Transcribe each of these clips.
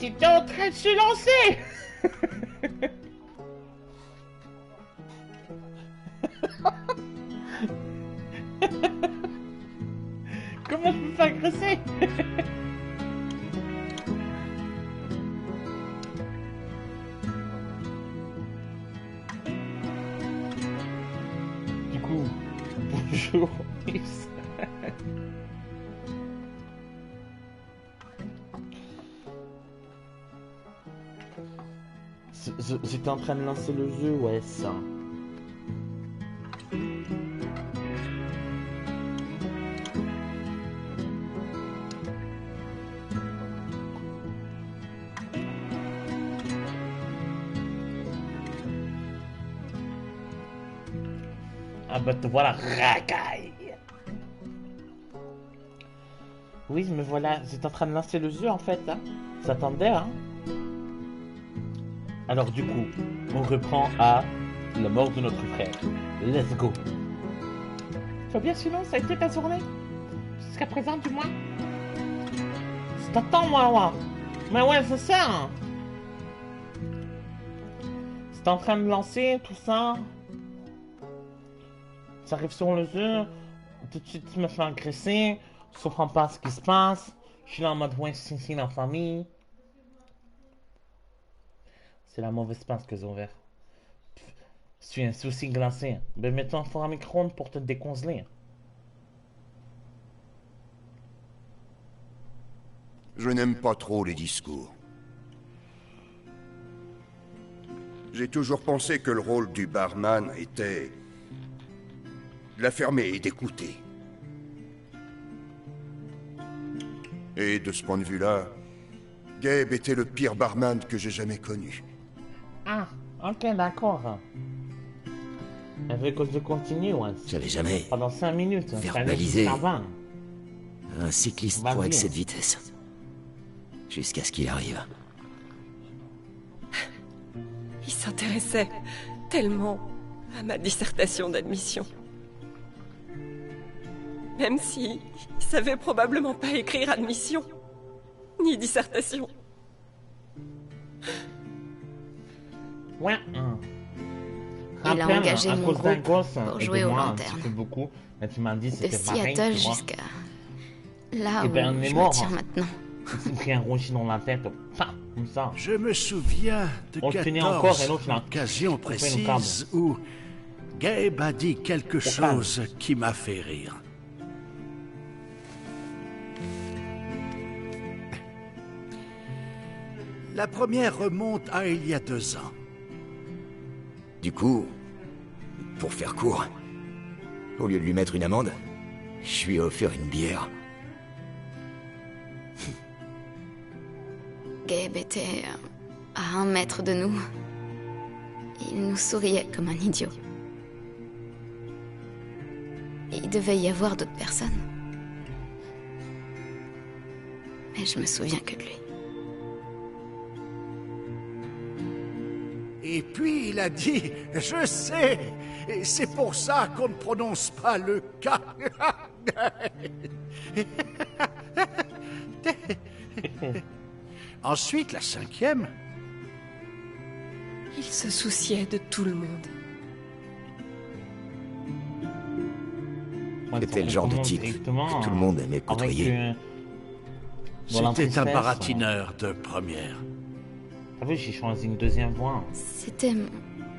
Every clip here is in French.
J'étais en train de se lancer. Comment je me fais agresser? Du coup, bonjour. J'étais en train de lancer le jeu, ouais, ça. Ah bah te voilà, racaille. Oui, me voilà, j'étais en train de lancer le jeu en fait, hein. J'attendais, hein. Alors du coup, on reprend à la mort de notre frère. Let's go. Tu vas bien sinon, ça a été ta journée? Jusqu'à présent du moins? Je t'attends moi. Mais ouais, c'est ça, hein. J'étais en train de lancer tout ça. J'arrive sur le jeu, tout de suite je me fais agresser, je comprends pas ce qui se passe, je suis là en mode ouais, c'est la famille. C'est la mauvaise passe que j'ai ouverte. Je suis un souci glacé. Ben mets-toi un four à micro-ondes pour te décongeler. Je n'aime pas trop les discours. J'ai toujours pensé que le rôle du barman était de la fermer et d'écouter. Et de ce point de vue-là, Gabe était le pire barman que j'ai jamais connu. Ah, ok, d'accord. Elle veut que je continue, ouais. J'avais jamais Pendant 5 minutes. verbalisé Ça va. un cycliste Vas-y. pour excès de vitesse. Jusqu'à ce qu'il arrive. Il s'intéressait tellement à ma dissertation d'admission. Même si il savait probablement pas écrire admission, ni dissertation. Ouais. Il a engagé mon groupe pour jouer au lanterne. Beaucoup, mais tu m'as dit De c'était pareil, Seattle tu vois. jusqu'à là Eh où ben, on est je mort, me tiens hein. maintenant. Il s'est pris un rocher dans la tête, comme ça. Je me souviens de On le tenait encore et 14 l'autre là. occasions coupé le câble. précises où Gabe a dit quelque chose qui m'a fait rire. La première remonte à il y a 2 ans. Du coup, pour faire court, au lieu de lui mettre une amende, je lui ai offert une bière. Gabe était à 1 mètre de nous. Il nous souriait comme un idiot. Il devait y avoir d'autres personnes. Mais je me souviens que de lui. Et puis il a dit, je sais, et c'est pour ça qu'on ne prononce pas le K. Ensuite, la 5e. Il se souciait de tout le monde. C'était le genre de type que tout le monde aimait côtoyer. C'était un baratineur de première. T'as vu, j'ai choisi une deuxième voix. C'était mon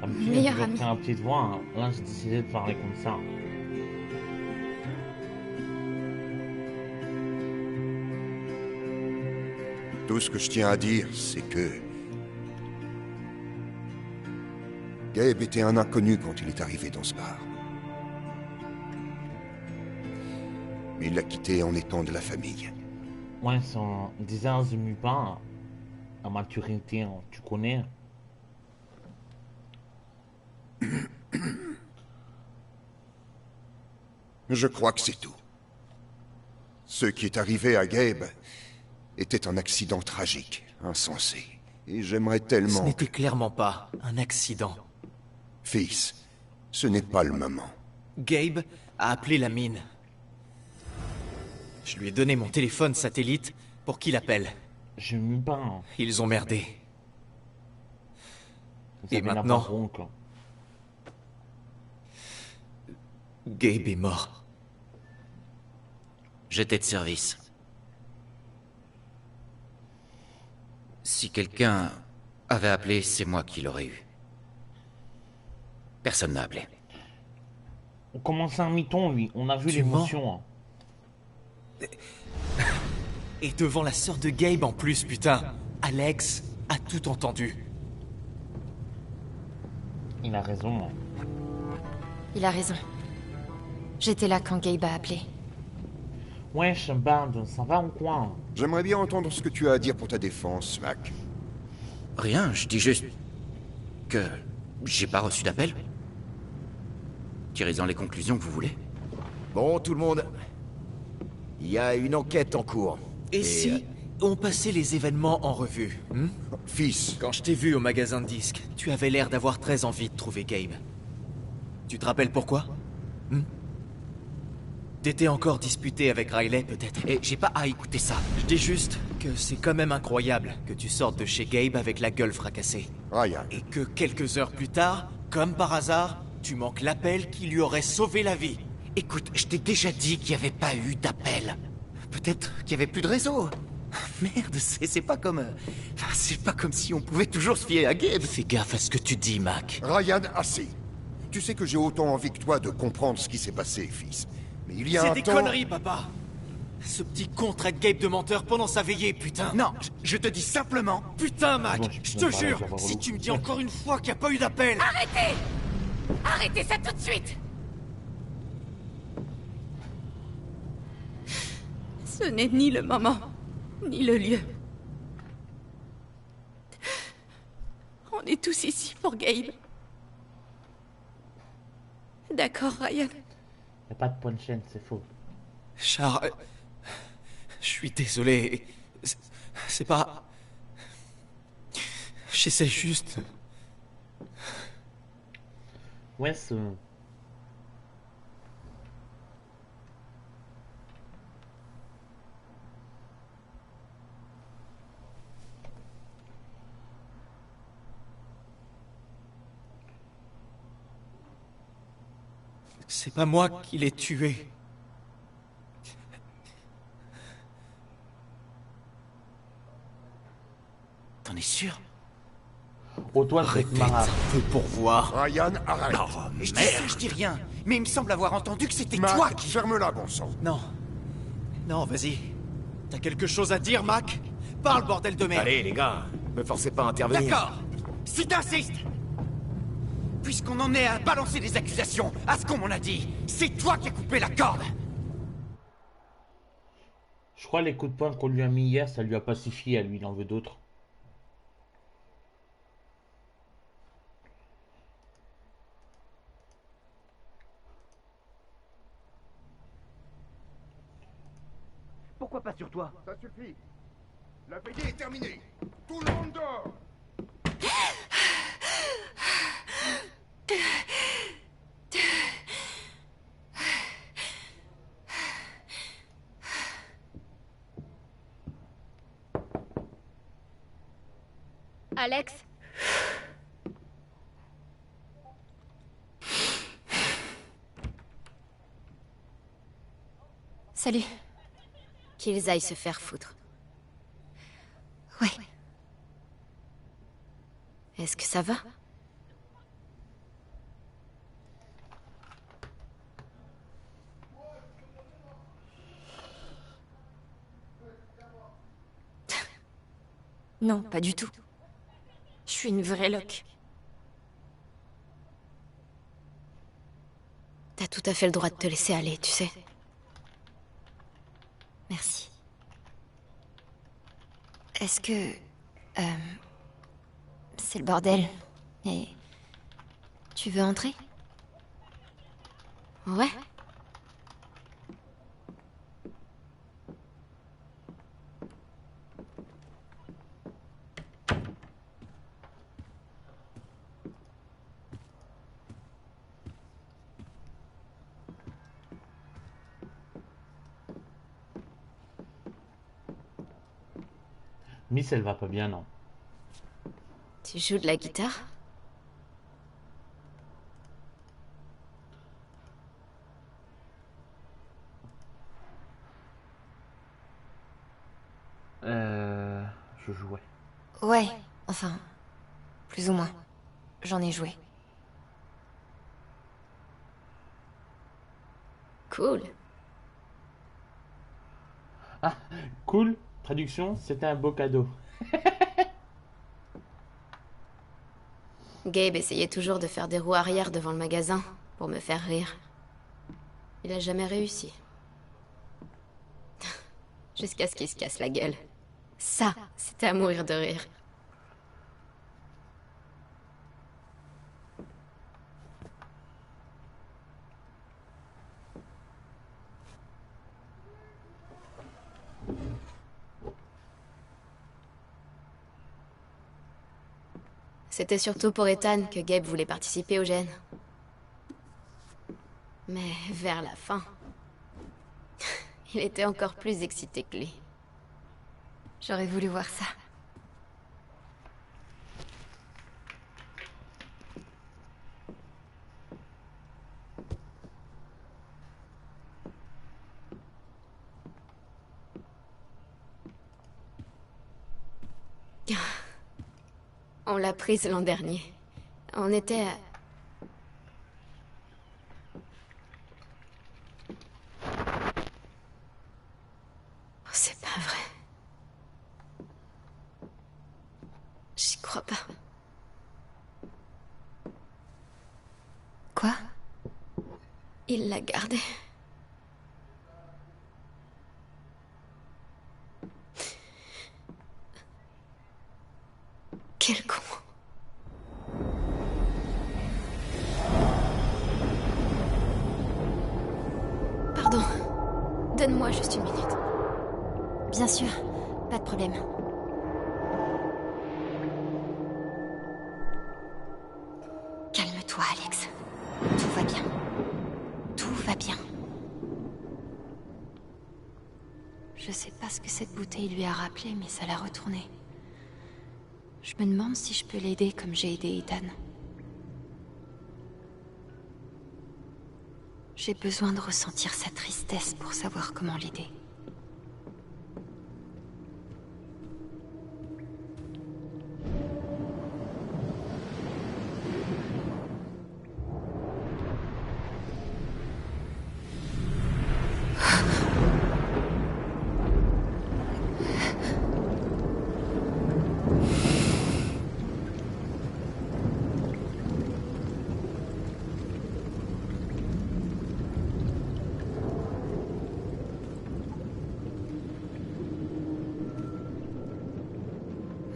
D'habitude, meilleur j'ai ami. pris une petite voix. Hein. Là, j'ai décidé de parler comme ça. Tout ce que je tiens à dire, c'est que Gabe était un inconnu quand il est arrivé dans ce bar. Mais il l'a quitté en étant de la famille. Ouais, son disant de pas à maturité, hein, tu connais. Je crois que c'est tout. Ce qui est arrivé à Gabe était un accident tragique, insensé. Et j'aimerais Ce tellement... n'était clairement pas un accident. Fils, ce n'est pas le moment. Gabe a appelé la mine. Je lui ai donné mon téléphone satellite pour qu'il appelle. J'ai mis pas un. Ils ont merdé. Ça Et vient maintenant d'avoir rond, quoi. Gabe est mort. J'étais de service. Si quelqu'un avait appelé, c'est moi qui l'aurais eu. Personne n'a appelé. On commence un mython, lui. On a vu Tu l'émotion. Hein. Et devant la sœur de Gabe en plus, putain. Alex a tout entendu. Il a raison. Hein. Il a raison. J'étais là quand Gabe a appelé. Wesh, Bard, ça va ou quoi? J'aimerais bien entendre ce que tu as à dire pour ta défense, Mac. Rien, je dis juste que j'ai pas reçu d'appel. Tirez-en les conclusions que vous voulez. Bon, tout le monde. Il y a une enquête en cours. Et si on passait les événements en revue Fils, Quand je t'ai vu au magasin de disques, tu avais l'air d'avoir très envie de trouver Gabe. Tu te rappelles pourquoi T'étais encore disputé avec Riley, peut-être. Et j'ai pas à écouter ça. Je dis juste que c'est quand même incroyable que tu sortes de chez Gabe avec la gueule fracassée. Ryan. Et que quelques heures plus tard, comme par hasard, tu manques l'appel qui lui aurait sauvé la vie. Écoute, je t'ai déjà dit qu'il n'y avait pas eu d'appel. Peut-être qu'il y avait plus de réseau. Merde, c'est pas comme... c'est pas comme si on pouvait toujours se fier à Gabe. Fais gaffe à ce que tu dis, Mac. Ryan, assez. Tu sais que j'ai autant envie que toi de comprendre ce qui s'est passé, fils. Mais il y a C'est un des temps... conneries, papa. Ce petit con traite Gabe de menteur pendant sa veillée, putain. Non, je te dis simplement... Putain, Mac, Bon, je je te vais parler, jure, je vais avoir si relou. tu me dis encore une fois qu'il n'y a pas eu d'appel... Arrêtez! Arrêtez ça tout de suite! Ce n'est ni le moment, ni le lieu. On est tous ici pour Gabe. D'accord, Ryan. Y a pas de punch-in, c'est faux. Char... Je suis désolé. C'est pas... J'essaie juste... Ouais, ce... C'est pas moi qui l'ai tué. T'en es sûr? Oh, toi, c'est Arrêtez marrant. un peu pour voir. Ryan, arrête. Je dis ça, je dis rien. Mais il me semble avoir entendu que c'était Mac, toi qui... ferme-la, bon sang. Non. Non, vas-y. T'as quelque chose à dire, Mac? Parle, bordel de merde. Allez, les gars, me forcez pas à intervenir. D'accord. Si t'insistes. Puisqu'on en est à balancer des accusations à ce qu'on m'en a dit, c'est toi qui as coupé la corde. Je crois les coups de poing qu'on lui a mis hier, ça lui a pacifié à lui, il en veut d'autres. Pourquoi pas sur toi? Ça suffit. La veillée est terminée. Tout le monde dort. Alex? Salut. Qu'ils aillent se faire foutre. Ouais. Est-ce que ça va? Non, pas du tout. Je suis une vraie loque. T'as tout à fait le droit de te laisser aller, tu sais. Merci. Est-ce que... c'est le bordel. Et... Tu veux entrer? Ouais. Miss, elle va pas bien, non? Tu joues de la guitare? Je jouais. Ouais, enfin, plus ou moins. J'en ai joué. Cool. Ah, cool. Traduction, c'était un beau cadeau. Gabe essayait toujours de faire des roues arrière devant le magasin pour me faire rire. Il a jamais réussi. Jusqu'à ce qu'il se casse la gueule. Ça, c'était à mourir de rire. C'était surtout pour Ethan que Gabe voulait participer au gène. Mais vers la fin, il était encore plus excité que lui. J'aurais voulu voir ça. On l'a prise l'an dernier. On était à... Oh, c'est pas vrai. J'y crois pas. Quoi? Il l'a gardée. Quel con. Pardon. Donne-moi juste une minute. Bien sûr, pas de problème. Calme-toi, Alex. Tout va bien. Tout va bien. Je sais pas ce que cette bouteille lui a rappelé, mais ça l'a retourné. Je me demande si je peux l'aider comme j'ai aidé Ethan. J'ai besoin de ressentir sa tristesse pour savoir comment l'aider.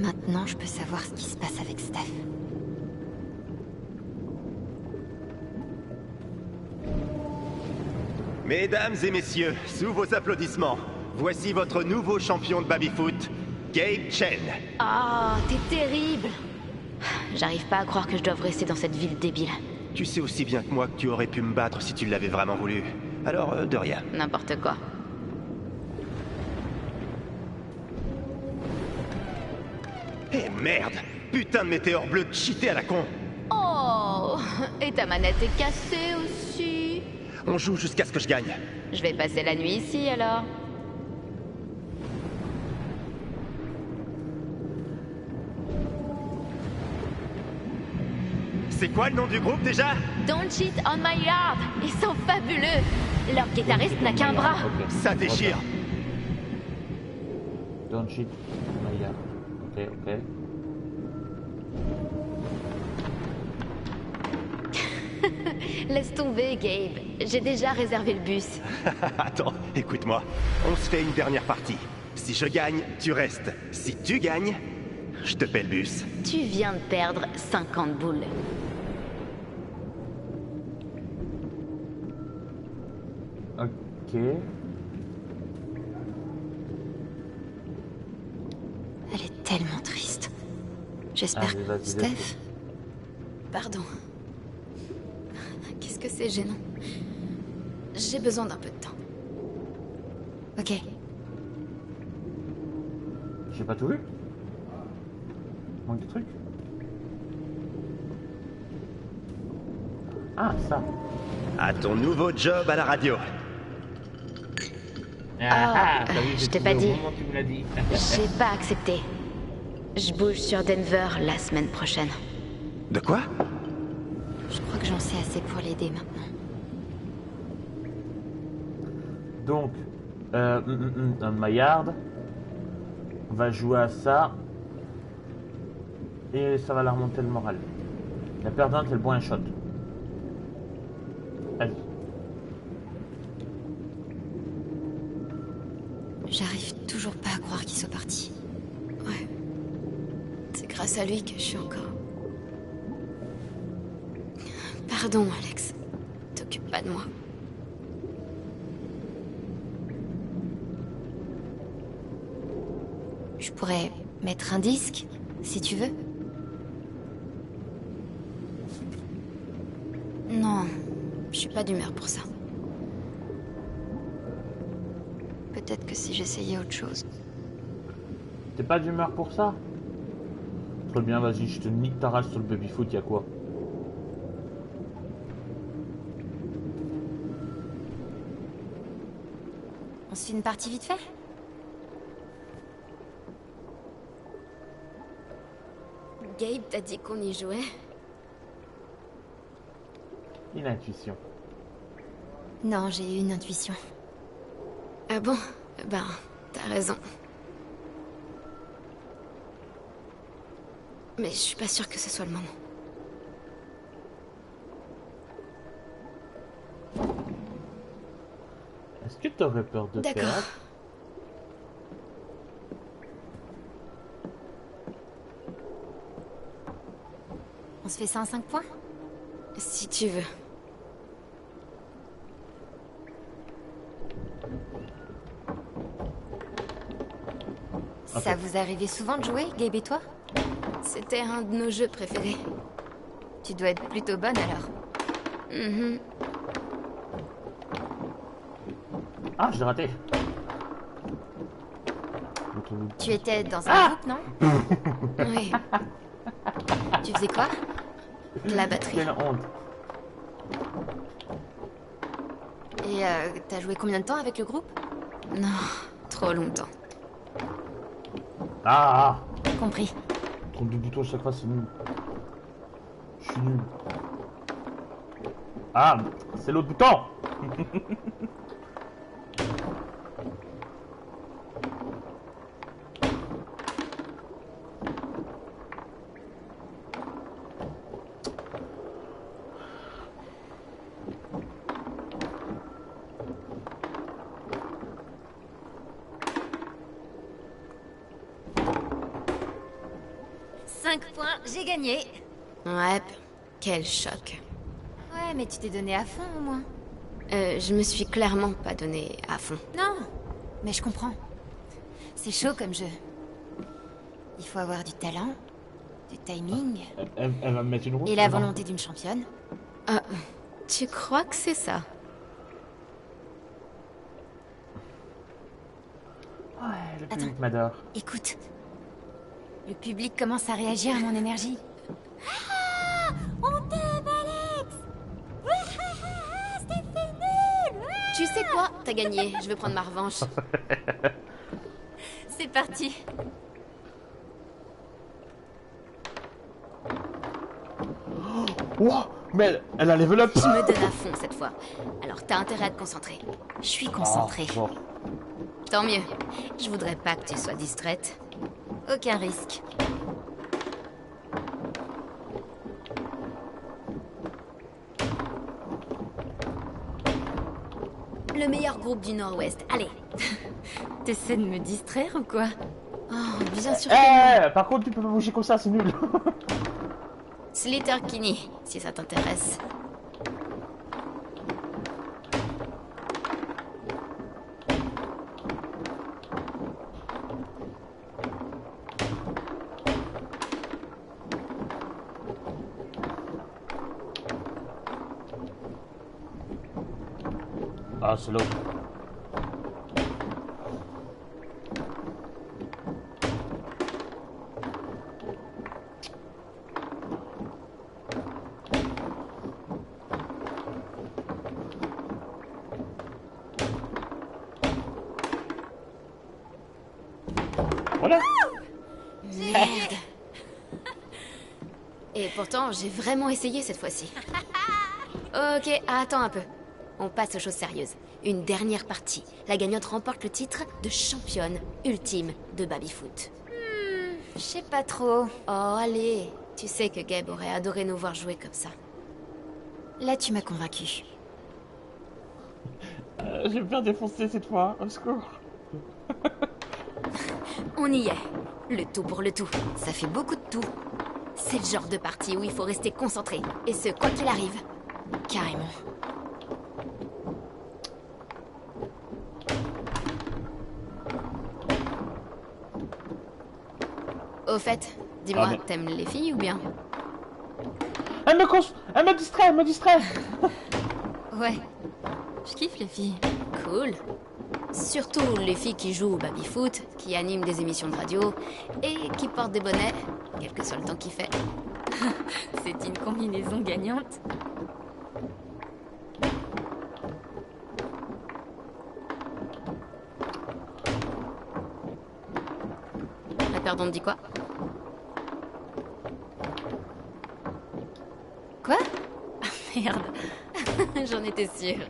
Maintenant, je peux savoir ce qui se passe avec Steph. Mesdames et messieurs, sous vos applaudissements, voici votre nouveau champion de baby-foot, Gabe Chen. Ah, t'es terrible. J'arrive pas à croire que je doive rester dans cette ville débile. Tu sais aussi bien que moi que tu aurais pu me battre si tu l'avais vraiment voulu. Alors, de rien. N'importe quoi. Eh merde! Putain de météore bleu cheaté à la con! Oh, et ta manette est cassée aussi. On joue jusqu'à ce que je gagne. Je vais passer la nuit ici alors. C'est quoi le nom du groupe déjà? Don't cheat on my yard. Ils sont fabuleux. Leur guitariste n'a qu'un bras. Ok. Ça déchire. Don't cheat. Maya. Ok, ok. Laisse tomber, Gabe. J'ai déjà réservé le bus. Attends, écoute-moi. On se fait une dernière partie. Si je gagne, tu restes. Si tu gagnes, je te paie le bus. Tu viens de perdre 50 boules. Ok. Elle est tellement triste. J'espère Allez, que... vas-y, Steph? vas-y. Pardon. Qu'est-ce que c'est gênant. J'ai besoin d'un peu de temps. Ok. J'ai pas tout vu. Manque de trucs. Ah, ça. À ton nouveau job à la radio. T'as vu, je j'ai t'ai trouvé pas au dit. moment où tu me l'as dit. J'ai pas accepté. Je bouge sur Denver la semaine prochaine. De quoi? Je crois que j'en sais assez pour l'aider maintenant. Donc, Maillard. On va jouer à ça. Et ça va la remonter le moral. La perdante, elle boit un shot. Vas-y. J'arrive toujours pas à croire qu'il soit parti. Ouais. C'est grâce à lui que je suis encore... Pardon, Alex. T'occupe pas de moi. Je pourrais mettre un disque, si tu veux. Non, je suis pas d'humeur pour ça. Peut-être que si j'essayais autre chose. T'es pas d'humeur pour ça? Très bien, vas-y, je te nique ta race sur le baby-foot, y'a quoi? On se fait une partie vite fait? Gabe t'a dit qu'on y jouait? Une intuition. Non, j'ai eu une intuition. Ah bon? Ben, t'as raison. Mais je suis pas sûre que ce soit le moment. Est-ce que t'aurais peur de D'accord. perdre? On se fait ça en 5 points? Si tu veux. Ça vous arrivait souvent de jouer, Gabe et toi? C'était un de nos jeux préférés. Tu dois être plutôt bonne alors. Mhm. Ah, je l'ai raté. Tu étais dans un groupe, non? Oui. Tu faisais quoi? De la batterie. Quelle honte. Et t'as joué combien de temps avec le groupe? Non, trop longtemps. Ah, Compris. trompe de bouton à chaque fois, c'est nul. Je suis nul. Ah, c'est l'autre bouton. J'ai gagné. Ouais, quel choc. Ouais, mais tu t'es donné à fond au moins. Je me suis clairement pas donné à fond. Non, mais je comprends. C'est chaud comme jeu. Il faut avoir du talent, du timing Elle va me mettre une roue. et la volonté d'une championne. Ah, tu crois que c'est ça? Ouais, le Attends. public m'adore. Écoute, le public commence à réagir à mon énergie. Ah, on t'aime, Alex. C'était nul. Tu sais quoi? T'as gagné, je veux prendre ma revanche. C'est parti. Wow, mais elle a level up. Je me donne à fond cette fois. Alors t'as intérêt à te concentrer. Je suis concentrée. Ah, bon. Tant mieux. Je voudrais pas que tu sois distraite. Aucun risque. Le meilleur groupe du Nord-Ouest. Allez. T'essaies de me distraire ou quoi? Oh, bien sûr que non. Eh, par contre, tu peux pas bouger comme ça, c'est nul. Slater Kinney, si ça t'intéresse. Ah, c'est l'autre. Voilà. Merde. Et pourtant, j'ai vraiment essayé cette fois-ci. Ok, attends un peu. On passe aux choses sérieuses. Une dernière partie. La gagnante remporte le titre de championne ultime de baby-foot. Je sais pas trop. Oh, allez. Tu sais que Gabe aurait adoré nous voir jouer comme ça. Là, tu m'as convaincu. Je vais me faire défoncer cette fois. Au secours. On y est. Le tout pour le tout. Ça fait beaucoup de tout. C'est le genre de partie où il faut rester concentré. Et ce, quoi qu'il arrive. Carrément. Au fait, dis-moi, Ah, mais- t'aimes les filles ou bien? Elle me distrait, elle me distrait. Ouais. Je kiffe les filles. Cool. Surtout les filles qui jouent au baby-foot, qui animent des émissions de radio et qui portent des bonnets, quel que soit le temps qu'il fait. C'est une combinaison gagnante. La perdante dit quoi? Quoi? Ah, merde. J'en étais sûre.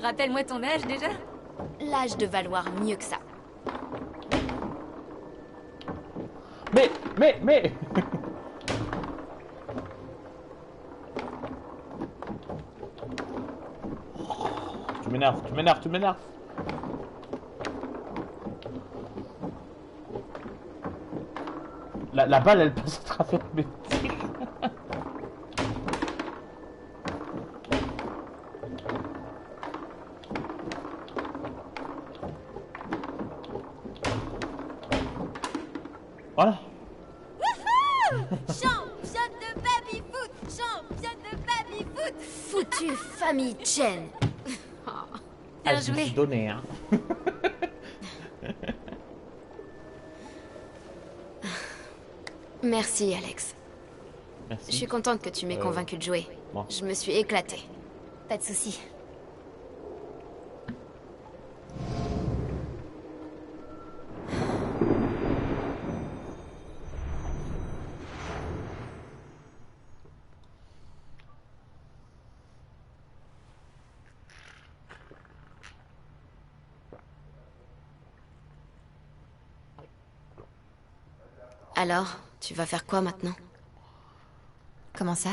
Rappelle-moi ton âge déjà. L'âge de valoir mieux que ça. Mais tu m'énerves. La balle, elle passe à travers mes tirs. Voilà. Championne de baby-foot! Championne de baby-foot! Foutue famille Chen! Ah, je me suis donné, hein. Merci, Alex. Merci. Je suis contente que tu m'aies convaincu de jouer. bon. Je me suis éclatée. Pas de soucis. Alors, tu vas faire quoi maintenant? Comment ça?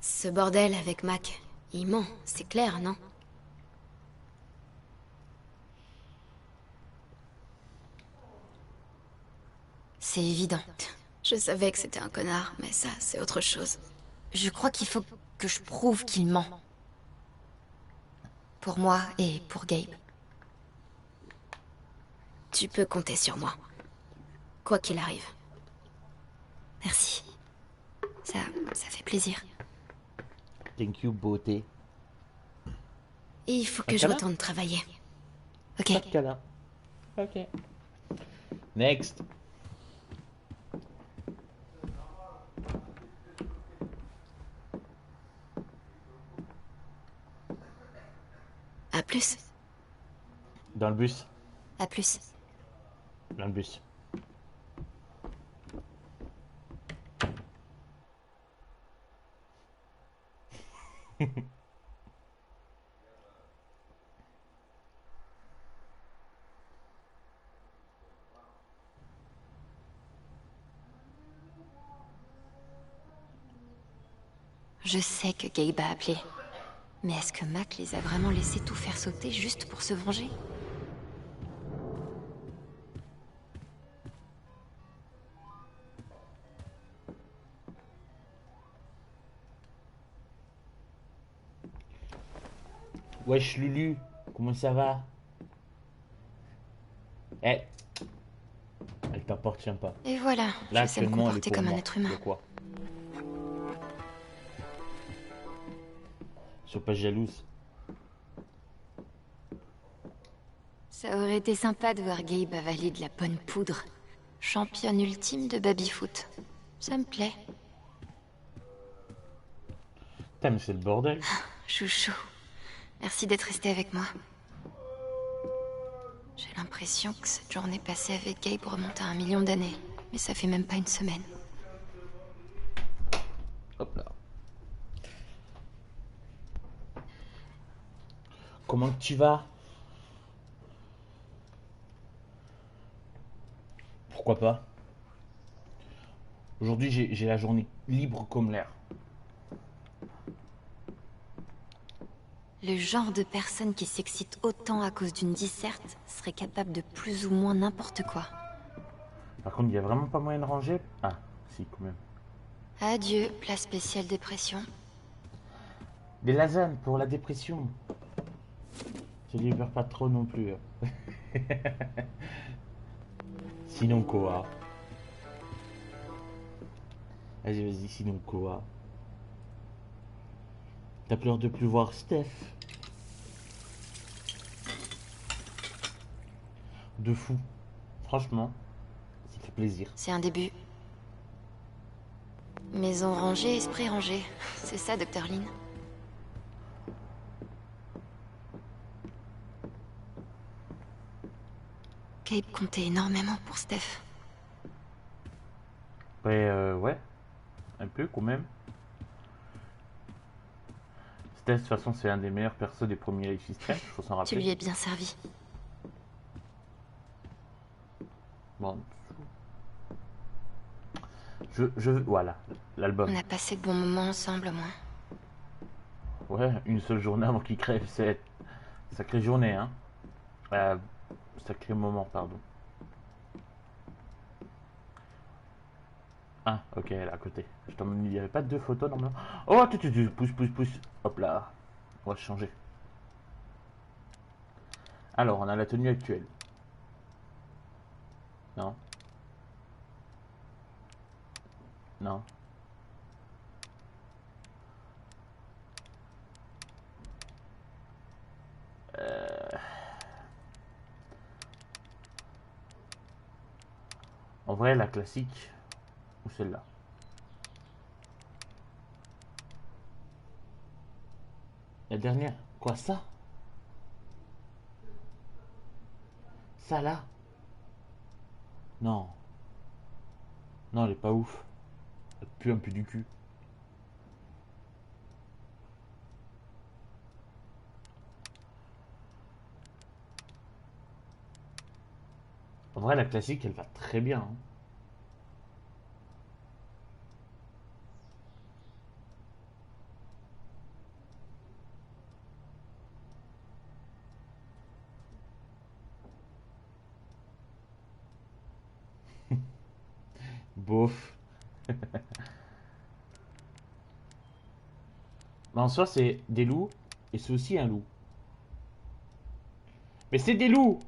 Ce bordel avec Mac, il ment, c'est clair, non? C'est évident. Je savais que c'était un connard, mais ça, c'est autre chose. Je crois qu'il faut que je prouve qu'il ment. Pour moi et pour Gabe. Tu peux compter sur moi. Quoi qu'il arrive. Merci. Ça fait plaisir. Thank you, beauté. Il faut que Un je câlin retourne travailler. Ok. Pas de câlin. Ok. Next. À plus. Dans le bus. À plus. Dans le bus. Je sais que Gabe a appelé. Mais est-ce que Mac les a vraiment laissés tout faire sauter juste pour se venger? Wesh Lulu, comment ça va? Eh, elle t'appartient pas. Et voilà, Là, je sais me actuellement, elle est comporter pour comme un moi. être humain. De quoi? Sois pas jalouse. Ça aurait été sympa de voir Gabe avaler de la bonne poudre. Championne ultime de baby-foot. Ça me plaît. Putain, mais c'est le bordel. Chouchou. Merci d'être resté avec moi. J'ai l'impression que cette journée passée avec Gabe remonte à 1 million d'années. Mais ça fait même pas une semaine. Hop là. Comment que tu vas? Pourquoi pas? Aujourd'hui, j'ai la journée libre comme l'air. Le genre de personne qui s'excite autant à cause d'une disserte serait capable de plus ou moins n'importe quoi. Par contre, il n'y a vraiment pas moyen de ranger. Ah, si, quand même. Adieu, place spéciale dépression. Des lasagnes pour la dépression. Je libère pas trop non plus. Sinon quoi? Vas-y, sinon quoi? T'as peur de plus voir Steph? De fou. Franchement, ça fait plaisir. C'est un début. Maison rangée, esprit rangé. C'est ça, Dr. Lynn. Gabe comptait énormément pour Steph. Ouais. Un peu quand même. Steph, de toute façon, c'est un des meilleurs persos des premiers Life is Strange, faut s'en Tu rappeler. lui es bien servi. Bon. Voilà, l'album. On a passé de bons moments ensemble, au moins. Ouais, une seule journée avant qu'il crève, c'est sacrée journée, hein. Sacré moment, pardon. Ah, ok, elle est à côté. Je t'en il n'y avait pas deux photos normalement. Oh, tu, pousse. Hop là. On va changer. Alors, on a la tenue actuelle. Non. Non. En vrai, la classique ou celle-là? La dernière. Quoi, ça? Ça là? Non. Non, elle est pas ouf. Elle pue un peu du cul. En vrai, la classique, elle va très bien, hein. Bof. Mais en soi, c'est des loups et c'est aussi un loup. Mais c'est des loups.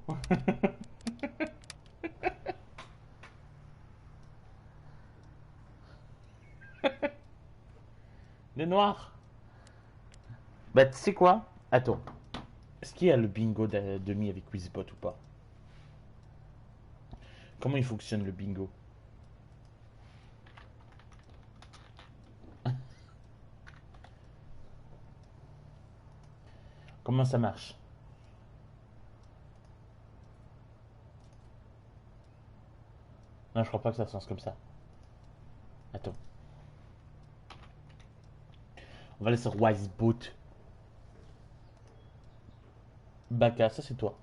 Les noirs. Bah, tu sais quoi? Attends. Est-ce qu'il y a le bingo de demi avec Wizbot ou pas? Comment il fonctionne le bingo? Comment ça marche? Non, je crois pas que ça se lance comme ça. Attends. On va aller sur Wisebot. Baka, ça c'est toi.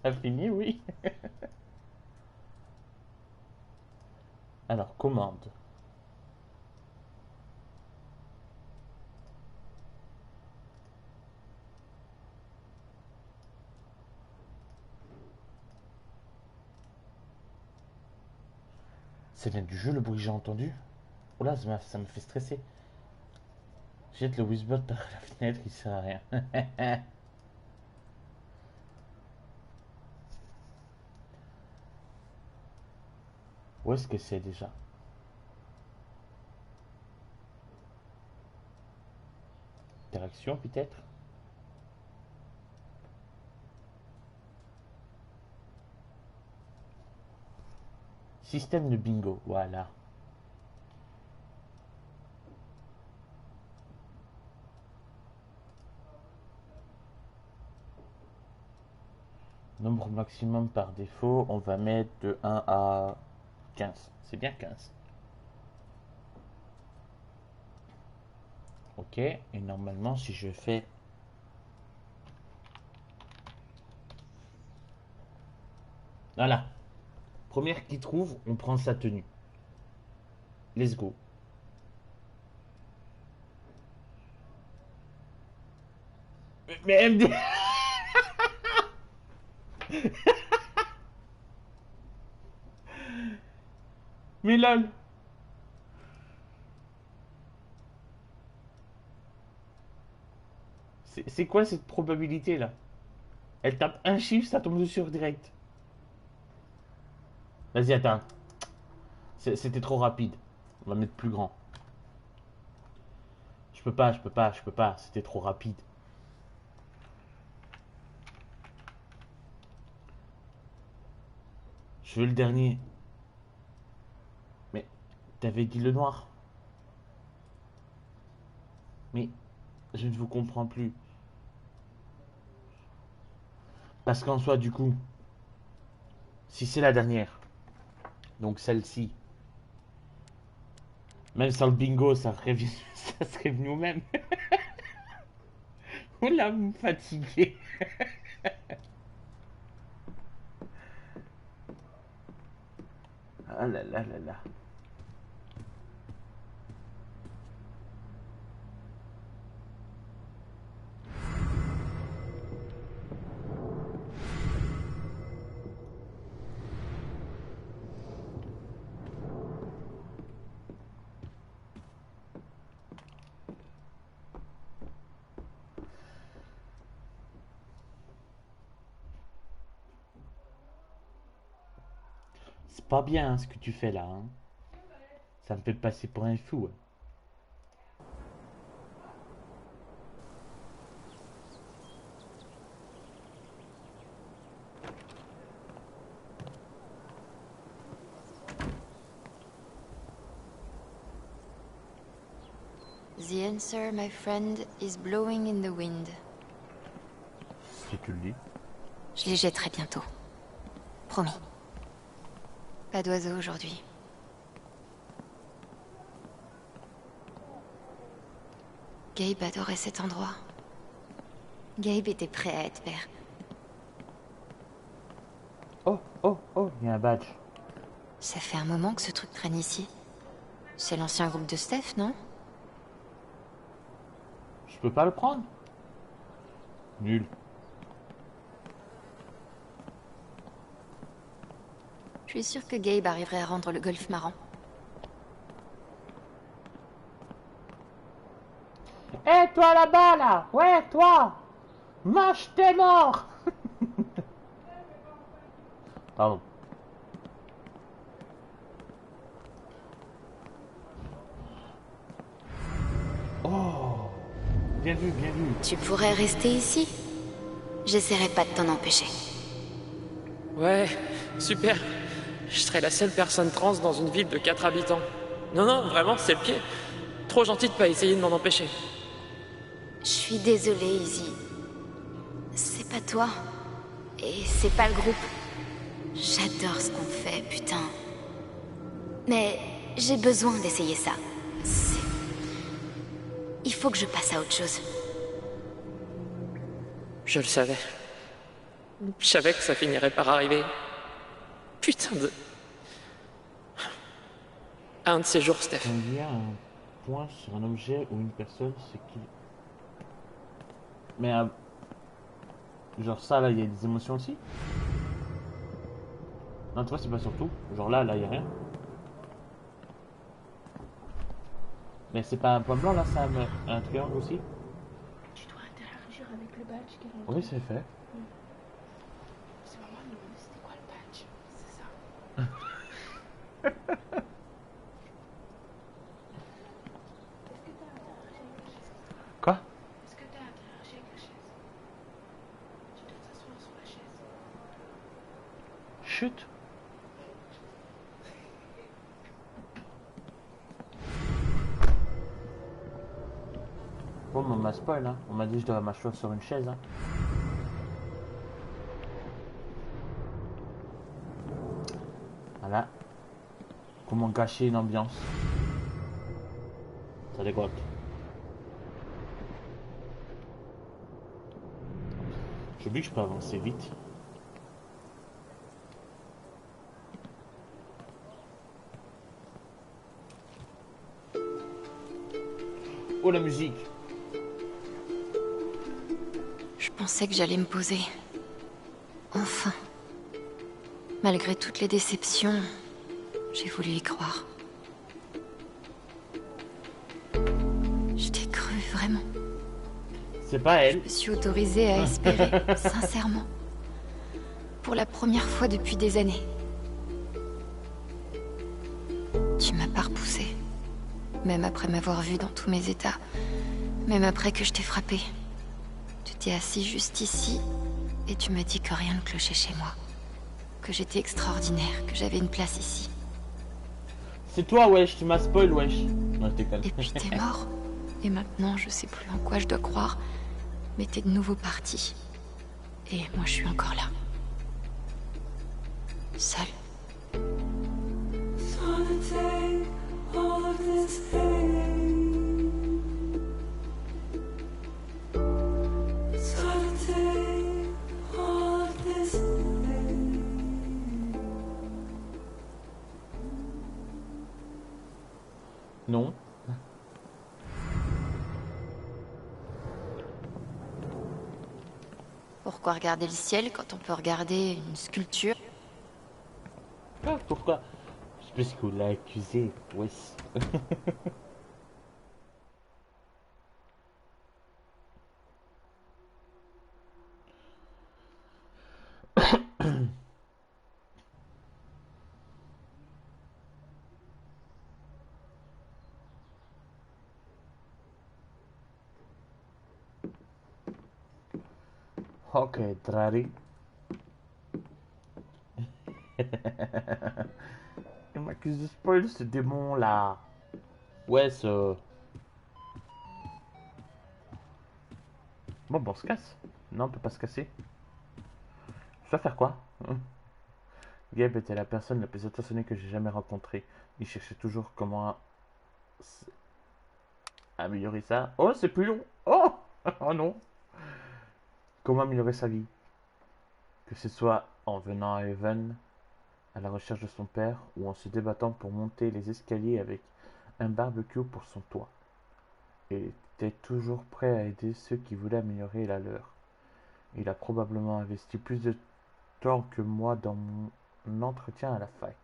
T'as fini, oui. Alors, commande. Ça vient du jeu, le bruit que j'ai entendu. Oh là, ça me fait stresser. Jette le Wizbot par la fenêtre, il sert à rien. Où est-ce que c'est déjà? Interaction peut-être? Système de bingo, voilà. Nombre maximum par défaut, on va mettre de 1 à 15. C'est bien 15. Ok, et normalement si je fais... Voilà. Première qui trouve, on prend sa tenue. Let's go. Mais MD... Mais lol. C'est quoi cette probabilité là? Elle tape un chiffre, ça tombe dessus direct. Vas-y, attends. C'était trop rapide. On va mettre plus grand. Je peux pas. C'était trop rapide. Je veux le dernier. Mais t'avais dit le noir. Mais je ne vous comprends plus. Parce qu'en soi, du coup, si c'est la dernière, donc celle-ci, même sans le bingo, ça serait venu au même. Oula, vous me fatiguez. Ah là là là là. C'est pas bien hein, ce que tu fais là. Hein. Ça me fait passer pour un fou. Hein. The answer, my friend, is blowing in the wind. Si tu le dis. Je les jetterai bientôt. Promis. Pas d'oiseaux aujourd'hui. Gabe adorait cet endroit. Gabe était prêt à être père. Oh, oh, oh, il y a un badge. Ça fait un moment que ce truc traîne ici. C'est l'ancien groupe de Steph, non? Je peux pas le prendre? Nul. Je suis sûre que Gabe arriverait à rendre le golf marrant. Hé, toi là-bas, là! Ouais, toi! Mange tes morts! Pardon. Oh! Bien vu, bien vu. Tu pourrais rester ici. J'essaierai pas de t'en empêcher. Ouais, super. Je serais la seule personne trans dans une ville de 4 habitants. Non, non, vraiment, c'est le pied. Trop gentil de pas essayer de m'en empêcher. Je suis désolée, Izzy. C'est pas toi. Et c'est pas le groupe. J'adore ce qu'on fait, putain. Mais j'ai besoin d'essayer ça. Il faut que je passe à autre chose. Je le savais. Je savais que ça finirait par arriver. Putain de... Un de ces jours, Steph. Il y a un point sur un objet ou une personne, c'est qui... Mais... genre ça, là, il y a des émotions aussi? Non, tu vois, c'est pas surtout. Genre là, il y a rien. Mais c'est pas un point blanc, là, c'est un triangle aussi? Tu dois interagir avec le badge qui est dans le... Oui, c'est fait. C'est vraiment me demander c'était quoi le badge. C'est ça. Est-ce que t'as interagi avec la chaise? Quoi? Est-ce que t'as interagi avec la chaise? Tu dois t'asseoir sur la chaise. Chut. Bon, on m'a spoil, hein. On m'a dit que je dois m'asseoir sur une chaise, hein. Voilà. Comment gâcher une ambiance. Ça dégoûte. J'oublie que je peux avancer vite. Oh la musique! Je pensais que j'allais me poser. Enfin. Malgré toutes les déceptions, j'ai voulu y croire. Je t'ai cru, vraiment. C'est pas elle. Je me suis autorisée à espérer, sincèrement. Pour la première fois depuis des années. Tu m'as pas repoussé. Même après m'avoir vue dans tous mes états. Même après que je t'ai frappé. Tu t'es assis juste ici, et tu m'as dit que rien ne clochait chez moi. Que j'étais extraordinaire, que j'avais une place ici. C'est toi, wesh, tu m'as spoil, wesh. Non, je déconne. Et puis t'es mort. Et maintenant, je sais plus en quoi je dois croire. Mais t'es de nouveau parti. Et moi, je suis encore là. Seule. Non. Pourquoi regarder le ciel quand on peut regarder une sculpture? Ah, pourquoi? C'est parce qu'on l'a accusé, wesh. Ok, Drari. Il m'accuse de spoil ce démon là. Ouais, ce. Bon, on se casse. Non, on peut pas se casser. Je dois faire quoi? Gabe était la personne la plus attentionnée que j'ai jamais rencontrée. Il cherchait toujours comment améliorer ça. Oh, c'est plus long. Oh, oh non. Comment améliorer sa vie? Que ce soit en venant à Haven, à la recherche de son père, ou en se débattant pour monter les escaliers avec un barbecue pour son toit. Il était toujours prêt à aider ceux qui voulaient améliorer la leur. Il a probablement investi plus de temps que moi dans mon entretien à la fac.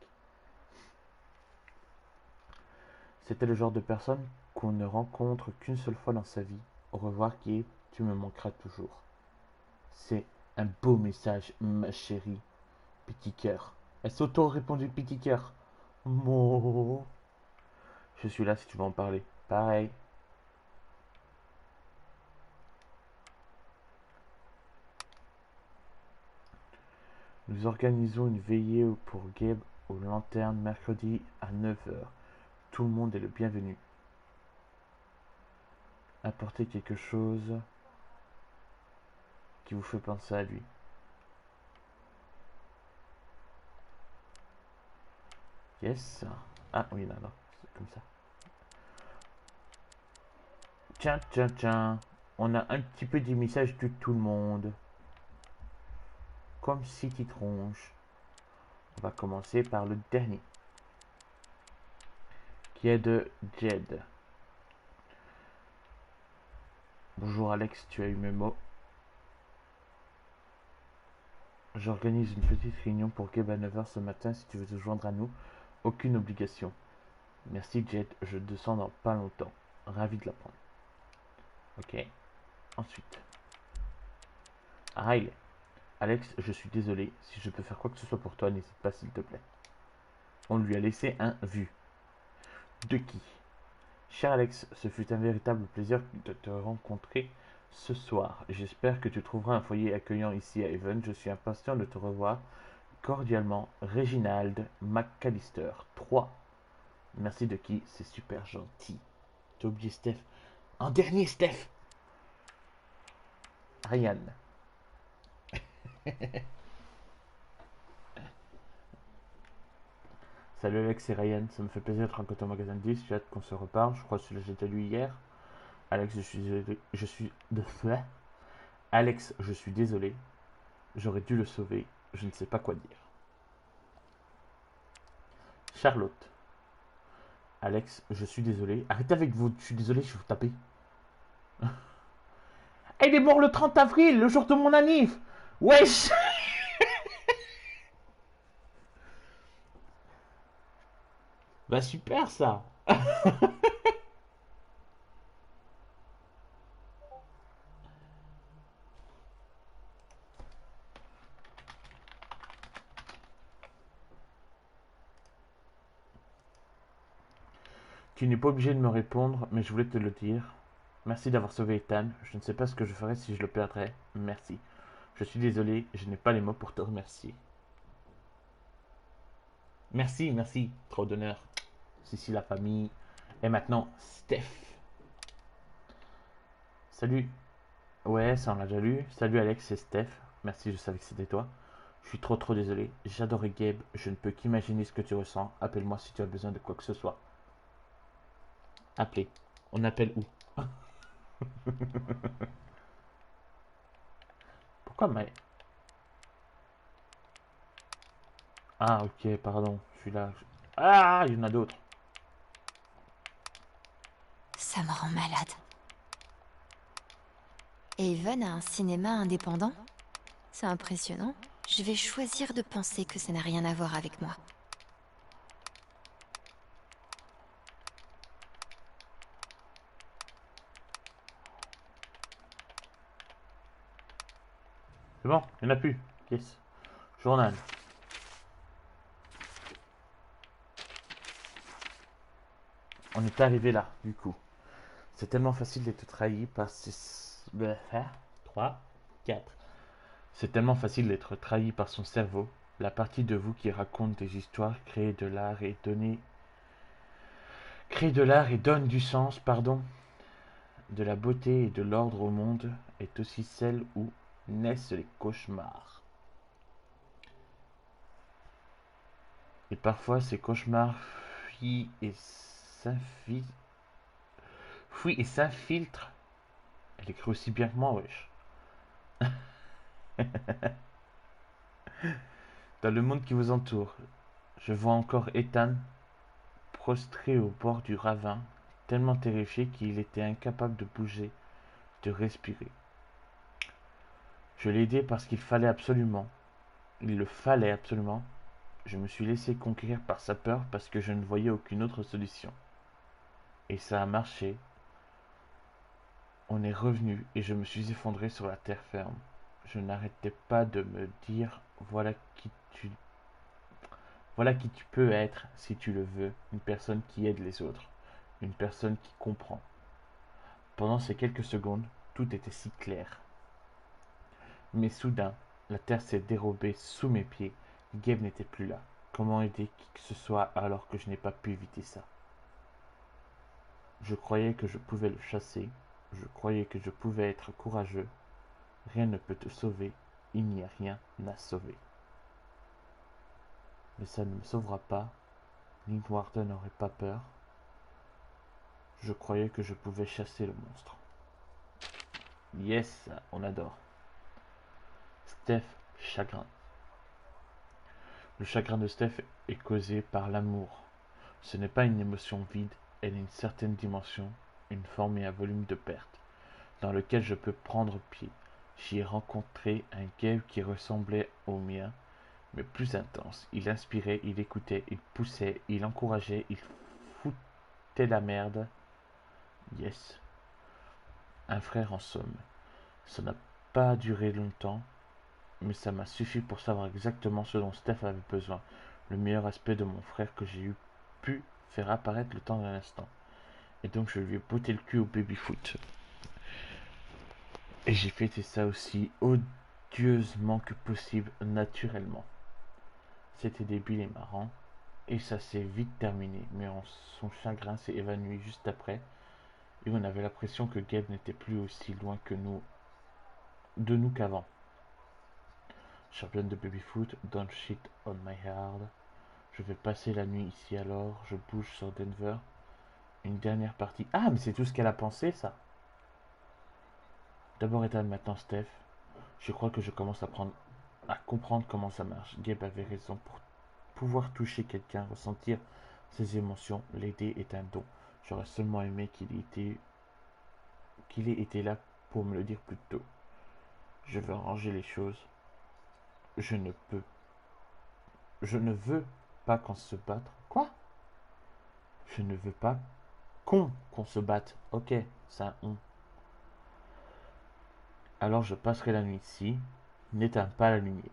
C'était le genre de personne qu'on ne rencontre qu'une seule fois dans sa vie. Au revoir, Gabe, tu me manqueras toujours. C'est un beau message, ma chérie. Petit cœur. Elle s'auto-répondit petit cœur. Mo. Je suis là si tu veux en parler. Pareil. Nous organisons une veillée pour Gabe aux lanternes mercredi à 9 h. Tout le monde est le bienvenu. Apportez quelque chose qui vous fait penser à lui. Yes. Ah oui, là, non. C'est comme ça. Tiens, tiens, tiens. On a un petit peu des messages de tout le monde. Comme City Tronche. On va commencer par le dernier. Qui est de Jed. Bonjour Alex, tu as eu mes mots. J'organise une petite réunion pour Gabe à 9 h ce matin si tu veux te joindre à nous. Aucune obligation. Merci Jed, je descends dans pas longtemps. Ravi de l'apprendre. Ok. Ensuite. Riley. Alex, je suis désolé. Si je peux faire quoi que ce soit pour toi, n'hésite pas s'il te plaît. On lui a laissé un vu. De qui? Cher Alex, ce fut un véritable plaisir de te rencontrer ce soir. J'espère que tu trouveras un foyer accueillant ici à Haven. Je suis impatient de te revoir. Cordialement, Reginald McAllister 3. Merci de qui? C'est super gentil. T'as oublié Steph. En dernier, Steph. Ryan. Salut Alex et Ryan, ça me fait plaisir de te rencontrer au magasin de 10, j'ai hâte qu'on se reparle, je crois que celui-là j'ai lu hier. Alex, je suis de fait. Alex, je suis désolé, j'aurais dû le sauver, je ne sais pas quoi dire. Charlotte. Alex, je suis désolé. Arrêtez avec vous, je suis désolé, je vais vous taper. Il est mort le 30 avril, le jour de mon anniv. Wesh. Bah super ça. Tu n'es pas obligé de me répondre, mais je voulais te le dire. Merci d'avoir sauvé Ethan. Je ne sais pas ce que je ferais si je le perdrais. Merci. Je suis désolé, je n'ai pas les mots pour te remercier. Merci, merci. Trop d'honneur. Ici la famille. Et maintenant, Steph. Salut. Ouais, ça on l'a déjà lu. Salut Alex et Steph. Merci, je savais que c'était toi. Je suis trop désolé. J'adorais Gabe. Je ne peux qu'imaginer ce que tu ressens. Appelle-moi si tu as besoin de quoi que ce soit. Appeler. On appelle où? Pourquoi mais... Ah ok, pardon. Je suis là. Ah, il y en a d'autres. Ça me rend malade. Haven a un cinéma indépendant? C'est impressionnant. Je vais choisir de penser que ça n'a rien à voir avec moi. C'est bon, il n'y en a plus. Yes. Journal. On est arrivé là, du coup. C'est tellement facile d'être trahi par ces... 3, 4. C'est tellement facile d'être trahi par son cerveau, la partie de vous qui raconte des histoires, crée de l'art et donne du sens, pardon, de la beauté et de l'ordre au monde, est aussi celle où naissent les cauchemars. Et parfois ces cauchemars fuient et s'infiltrent. Elle écrit aussi bien que moi, wesh. Dans le monde qui vous entoure, je vois encore Ethan prostré au bord du ravin, tellement terrifié qu'il était incapable de bouger, de respirer. Je l'ai aidé parce qu'il fallait absolument. Il le fallait absolument. Je me suis laissé conquérir par sa peur parce que je ne voyais aucune autre solution. Et ça a marché. On est revenu et je me suis effondré sur la terre ferme. Je n'arrêtais pas de me dire voilà qui tu peux être si tu le veux, une personne qui aide les autres, une personne qui comprend. Pendant ces quelques secondes, tout était si clair. Mais soudain, la terre s'est dérobée sous mes pieds. Gabe n'était plus là. Comment aider qui que ce soit alors que je n'ai pas pu éviter ça? Je croyais que je pouvais le chasser. Je croyais que je pouvais être courageux. Rien ne peut te sauver. Il n'y a rien à sauver. Mais ça ne me sauvera pas. Link Warden n'aurait pas peur. Je croyais que je pouvais chasser le monstre. Yes, on adore. Steph, chagrin. Le chagrin de Steph est causé par l'amour. Ce n'est pas une émotion vide, elle a une certaine dimension, une forme et un volume de perte, dans lequel je peux prendre pied. J'y ai rencontré un Gabe qui ressemblait au mien, mais plus intense. Il inspirait, il écoutait, il poussait, il encourageait, il foutait la merde. Yes. Un frère en somme. Ça n'a pas duré longtemps, mais ça m'a suffi pour savoir exactement ce dont Steph avait besoin. Le meilleur aspect de mon frère que j'ai pu faire apparaître le temps d'un instant. Et donc je lui ai botté le cul au baby-foot. Et j'ai fêté ça aussi odieusement que possible, naturellement. C'était débile et marrant, et ça s'est vite terminé, mais son chagrin s'est évanoui juste après, et on avait l'impression que Gabe n'était plus aussi loin de nous qu'avant. Championne de baby-foot, don't shit on my heart. Je vais passer la nuit ici alors. Je bouge sur Denver. Une dernière partie. Ah, mais c'est tout ce qu'elle a pensé, ça. D'abord Ethan, maintenant Steph. Je crois que je commence à comprendre comment ça marche. Gabe avait raison. Pour pouvoir toucher quelqu'un, ressentir ses émotions, l'aider est un don. J'aurais seulement aimé qu'il ait été là pour me le dire plus tôt. Je veux arranger les choses. Je ne veux pas qu'on se batte. Quoi? Je ne veux pas qu'on se batte. Ok, c'est un on. Alors je passerai la nuit ici. N'éteins pas la lumière.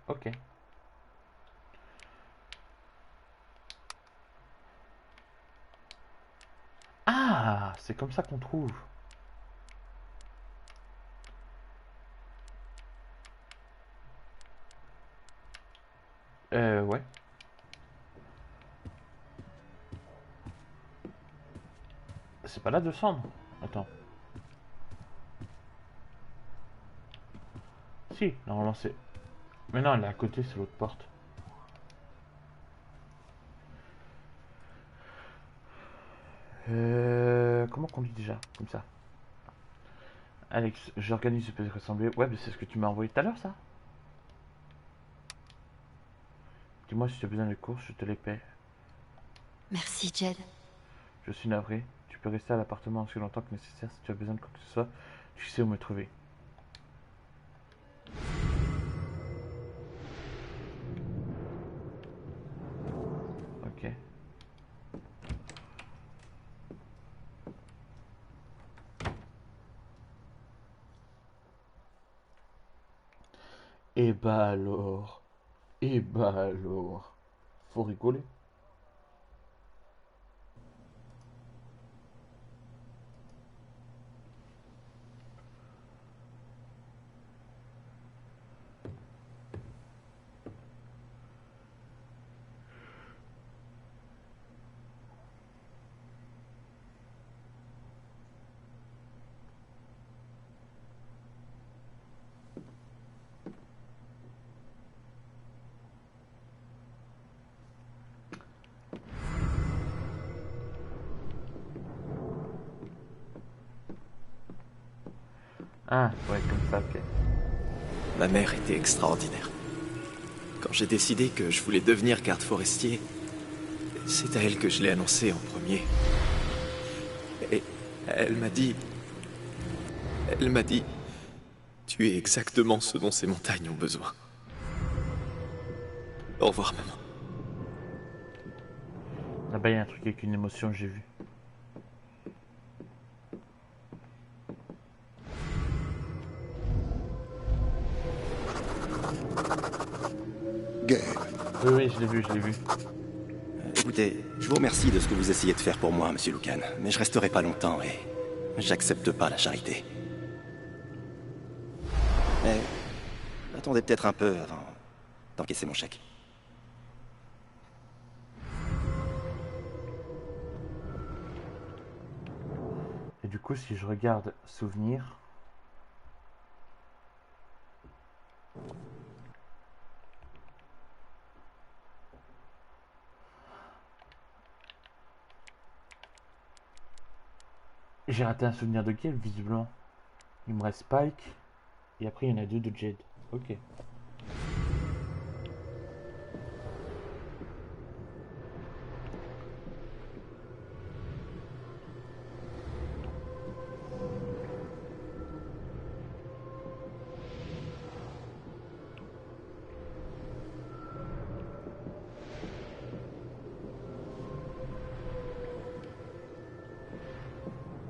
Ok. Ah, c'est comme ça qu'on trouve. Ouais. C'est pas là de cendre. Attends. Si, normalement c'est... Mais non, elle est à côté, c'est l'autre porte. Comment qu'on dit déjà? Comme ça. Alex, j'organise ce peut ressembler. Ouais, mais c'est ce que tu m'as envoyé tout à l'heure, ça. Dis-moi si tu as besoin de courses, je te les paie. Merci, Jed. Je suis navré. Tu peux rester à l'appartement aussi longtemps que nécessaire si tu as besoin de quoi que ce soit. Tu sais où me trouver. Ok. Et bah alors. Et bah alors. Faut rigoler. Ah, ouais, comme ça, ok. Ma mère était extraordinaire. Quand j'ai décidé que je voulais devenir garde forestier, c'est à elle que je l'ai annoncé en premier. Et elle m'a dit... Tu es exactement ce dont ces montagnes ont besoin. Au revoir, maman. Ah bah, il y a un truc avec une émotion, j'ai vu. Gabe. Oui, je l'ai vu, je l'ai vu. Écoutez, je vous remercie de ce que vous essayez de faire pour moi, monsieur Lucan, mais je resterai pas longtemps et j'accepte pas la charité. Mais attendez peut-être un peu avant d'encaisser mon chèque. Et du coup, si je regarde souvenir... J'ai raté un souvenir de Gabe, visiblement. Il me reste Spike. Et après, il y en a deux de Jed. Ok.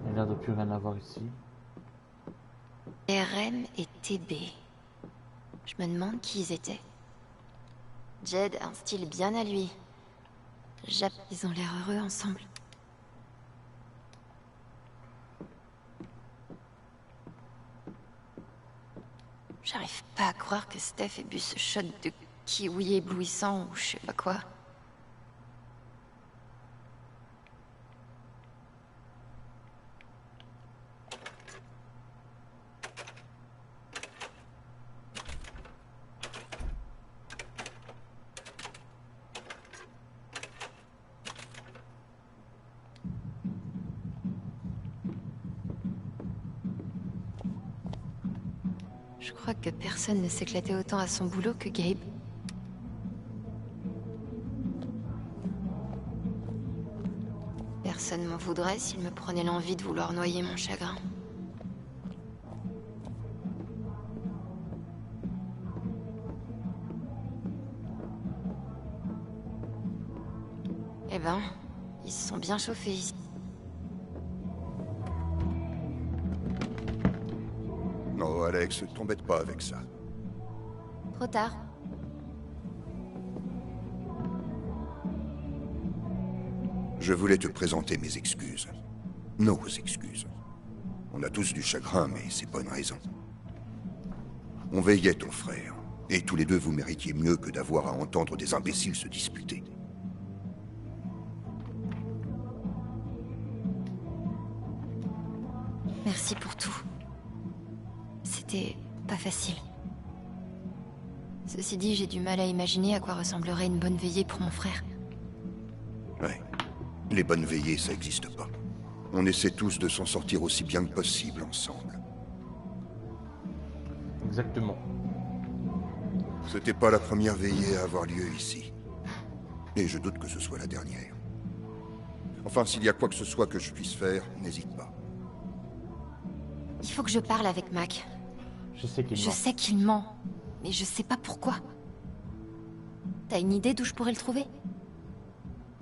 Il a l'air de plus rien avoir ici. RM et TB. Je me demande qui ils étaient. Jed a un style bien à lui. Ils ont l'air heureux ensemble. J'arrive pas à croire que Steph ait bu ce shot de kiwi éblouissant ou je sais pas quoi. Je crois que personne ne s'éclatait autant à son boulot que Gabe. Personne m'en voudrait s'il me prenait l'envie de vouloir noyer mon chagrin. Eh ben, ils se sont bien chauffés ici. Non, Alex, t'embête pas avec ça. Trop tard. Je voulais te présenter mes excuses. Nos excuses. On a tous du chagrin, mais c'est pas une raison. On veillait ton frère, et tous les deux vous méritiez mieux que d'avoir à entendre des imbéciles se disputer. Merci pour tout. C'était pas facile. Ceci dit, j'ai du mal à imaginer à quoi ressemblerait une bonne veillée pour mon frère. Ouais. Les bonnes veillées, ça existe pas. On essaie tous de s'en sortir aussi bien que possible ensemble. Exactement. C'était pas la première veillée à avoir lieu ici. Et je doute que ce soit la dernière. Enfin, s'il y a quoi que ce soit que je puisse faire, n'hésite pas. Il faut que je parle avec Mac. Je sais qu'il ment. Je sais qu'il ment, mais je sais pas pourquoi. T'as une idée d'où je pourrais le trouver?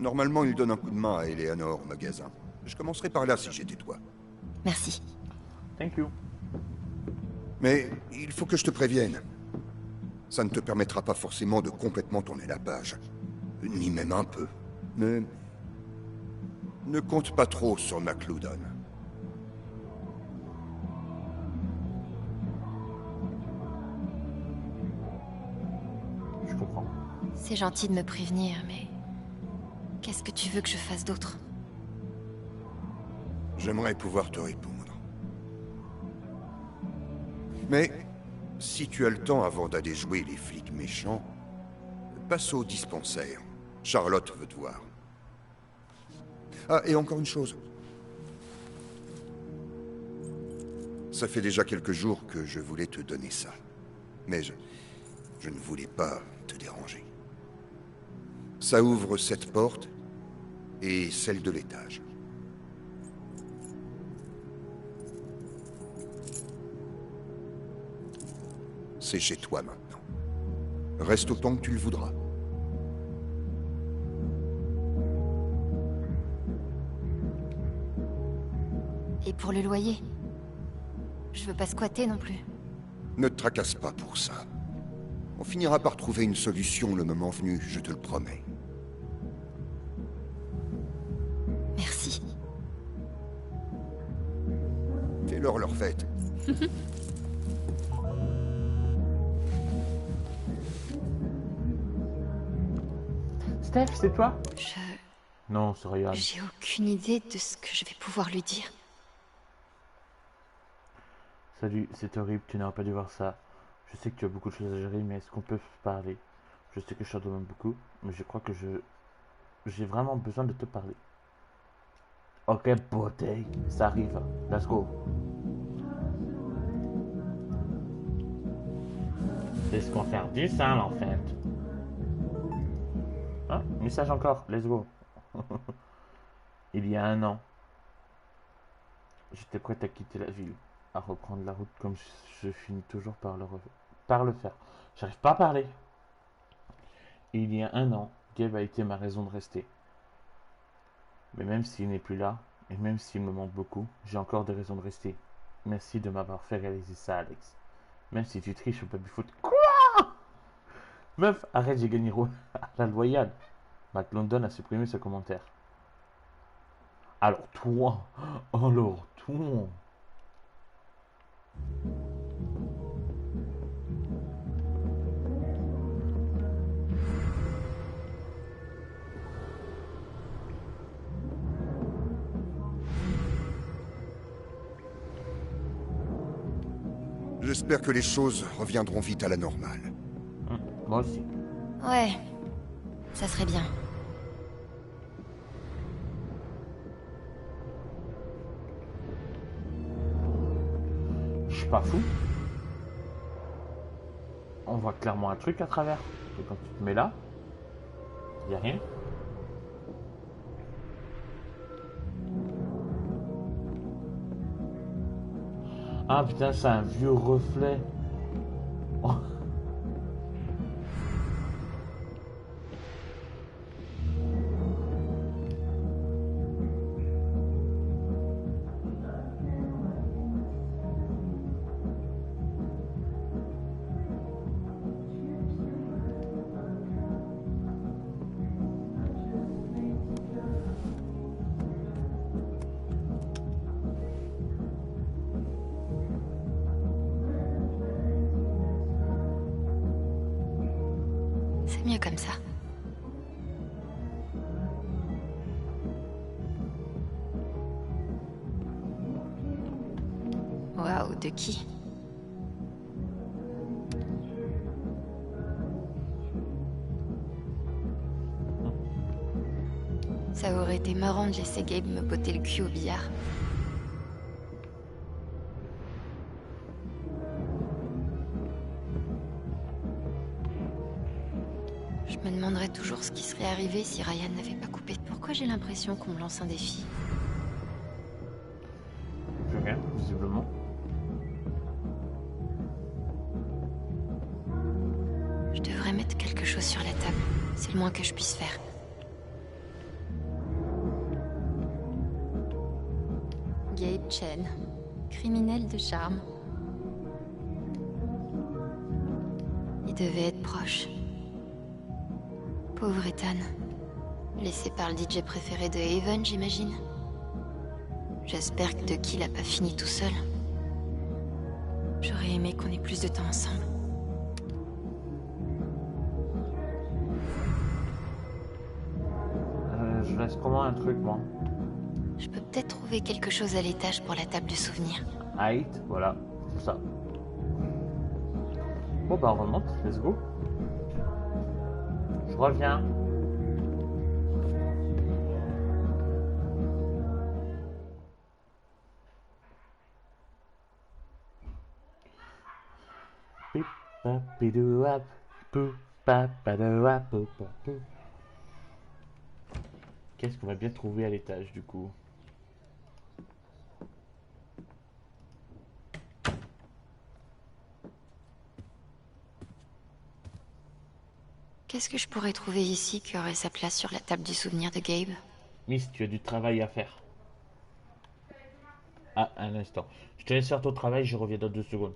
Normalement, il donne un coup de main à Eleanor au magasin. Je commencerai par là si j'étais toi. Merci. Thank you. Mais il faut que je te prévienne. Ça ne te permettra pas forcément de complètement tourner la page. Ni même un peu. Mais... ne compte pas trop sur McLoudon. Je comprends. C'est gentil de me prévenir, mais... qu'est-ce que tu veux que je fasse d'autre? J'aimerais pouvoir te répondre. Mais, si tu as le temps avant d'aller jouer les flics méchants, passe au dispensaire. Charlotte veut te voir. Ah, et encore une chose. Ça fait déjà quelques jours que je voulais te donner ça. Mais je ne voulais pas te déranger. Ça ouvre cette porte et celle de l'étage. C'est chez toi maintenant. Reste autant que tu le voudras. Et pour le loyer? Je veux pas squatter non plus. Ne te tracasse pas pour ça. On finira par trouver une solution le moment venu, je te le promets. Merci. Fais-leur leur fête. Steph, c'est toi? Je... Non, c'est Ryan. J'ai aucune idée de ce que je vais pouvoir lui dire. Salut, c'est horrible, tu n'aurais pas dû voir ça. Je sais que tu as beaucoup de choses à gérer, mais est-ce qu'on peut parler? Je sais que je t'en demande beaucoup, mais je crois que j'ai vraiment besoin de te parler. Ok, beauté, ça arrive. Let's go. C'est ce qu'on fait 10 ans, en fait. Ah, message encore, let's go. Il y a un an, j'étais prêt à quitter la ville, à reprendre la route comme je finis toujours par le faire. J'arrive pas à parler. Il y a un an, Gabe a été ma raison de rester. Mais même s'il n'est plus là, et même s'il me manque beaucoup, j'ai encore des raisons de rester. Merci de m'avoir fait réaliser ça, Alex. Même si tu triches au baby-foot. Quoi? Meuf, arrête, j'ai gagné à la loyale. McLondon a supprimé ce commentaire. Alors toi. J'espère que les choses reviendront vite à la normale. Moi aussi. Ouais, ça serait bien. Je suis pas fou. On voit clairement un truc à travers. Et quand tu te mets là, il n'y a rien. Ah putain, c'est un vieux reflet. Oh. C'est mieux comme ça. Waouh, de qui? Ça aurait été marrant de laisser Gabe me botter le cul au billard. Je me demanderais toujours ce qui serait arrivé si Ryan n'avait pas coupé. Pourquoi j'ai l'impression qu'on me lance un défi? Plus rien, visiblement. Je devrais mettre quelque chose sur la table. C'est le moins que je puisse faire. Gabe Chen, criminel de charme. Il devait être proche. Pauvre Ethan. Laissé par le DJ préféré de Haven, j'imagine. J'espère que Ducky l'a pas fini tout seul. J'aurais aimé qu'on ait plus de temps ensemble. Je laisse comment un truc, moi? Je peux peut-être trouver quelque chose à l'étage pour la table de souvenirs. Height, voilà, c'est ça. Bon bah on remonte, let's go. Je reviens. Qu'est-ce qu'on va bien trouver à l'étage du coup? Qu'est-ce que je pourrais trouver ici qui aurait sa place sur la table du souvenir de Gabe? Miss, tu as du travail à faire. Ah, un instant. Je te laisse faire ton travail, je reviens dans 2 secondes.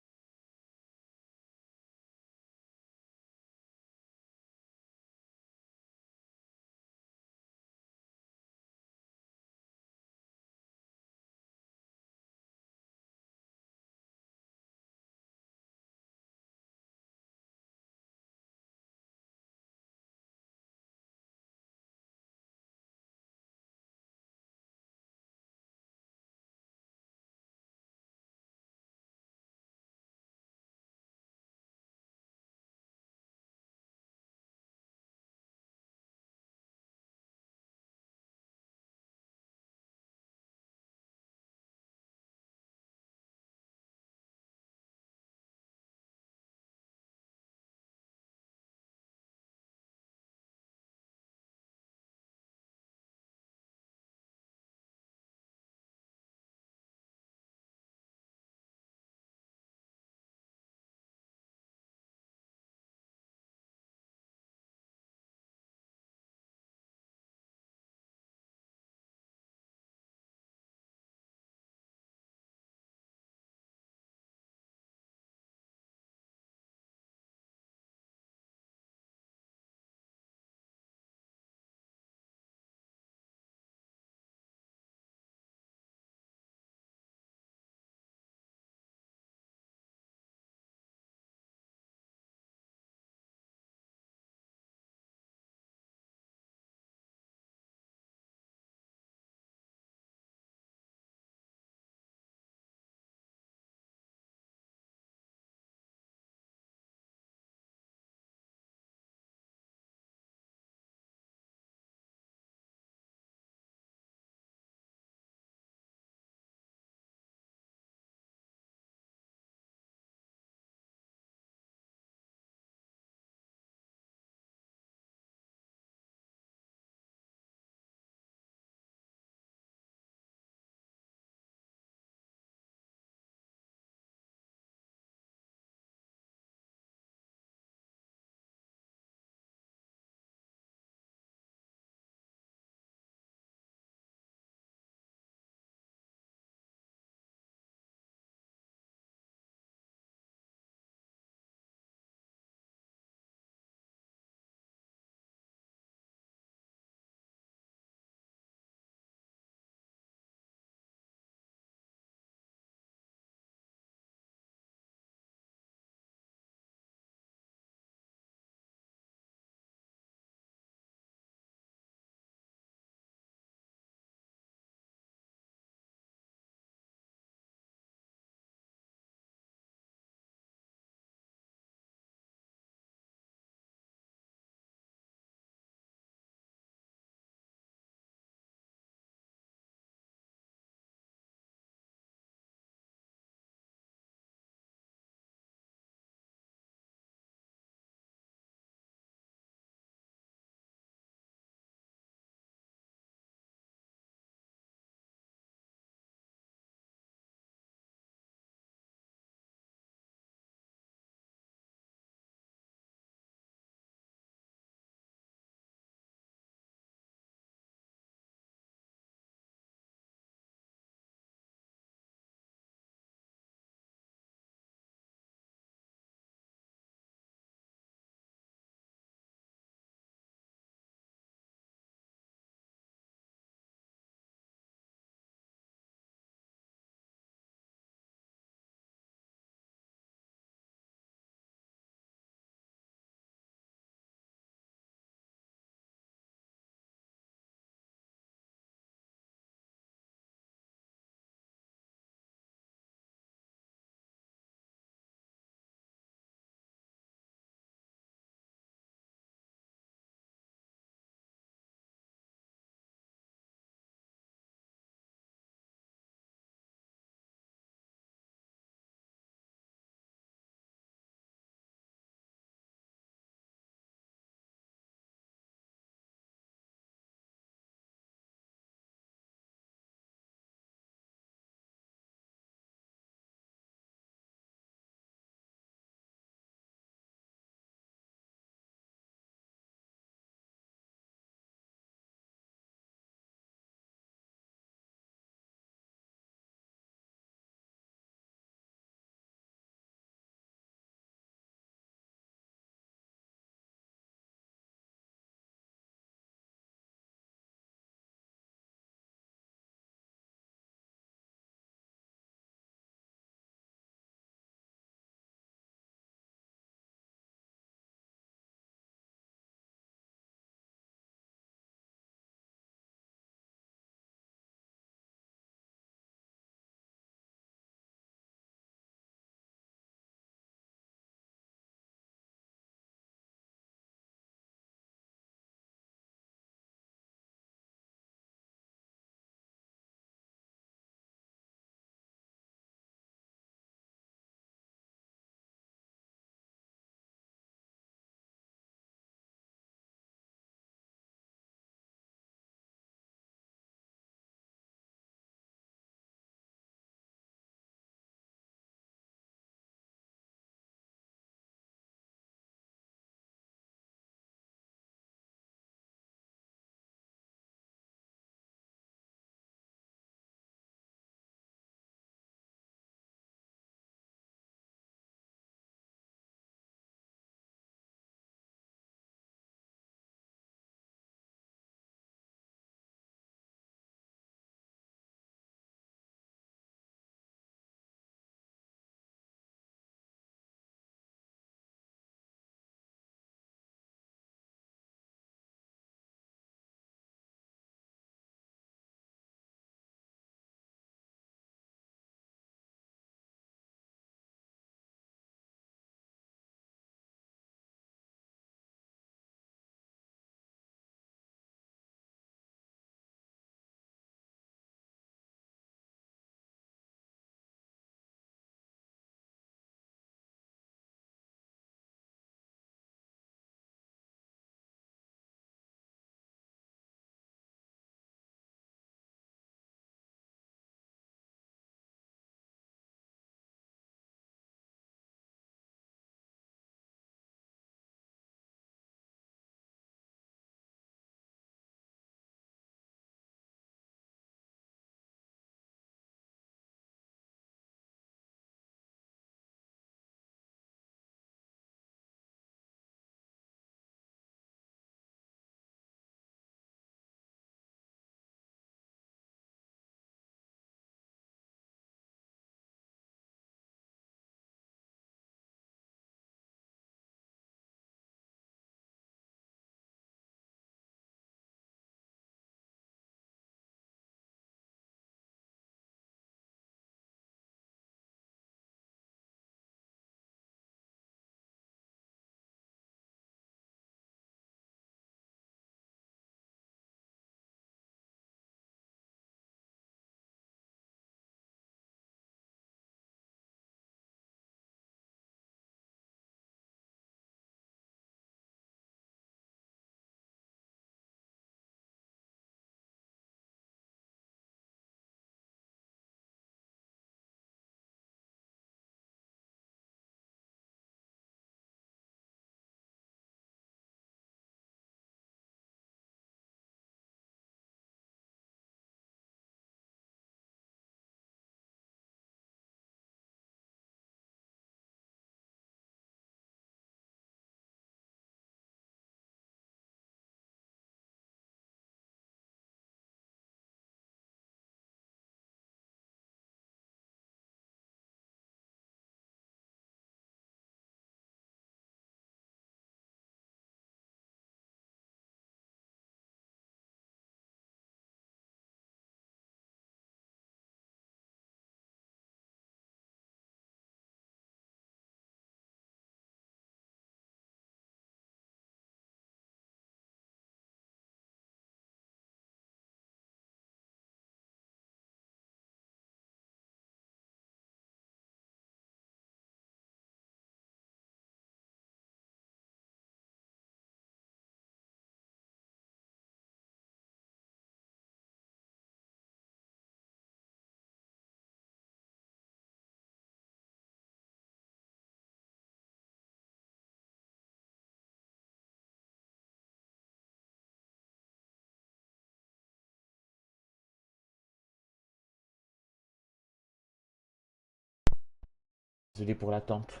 Désolé pour l'attente.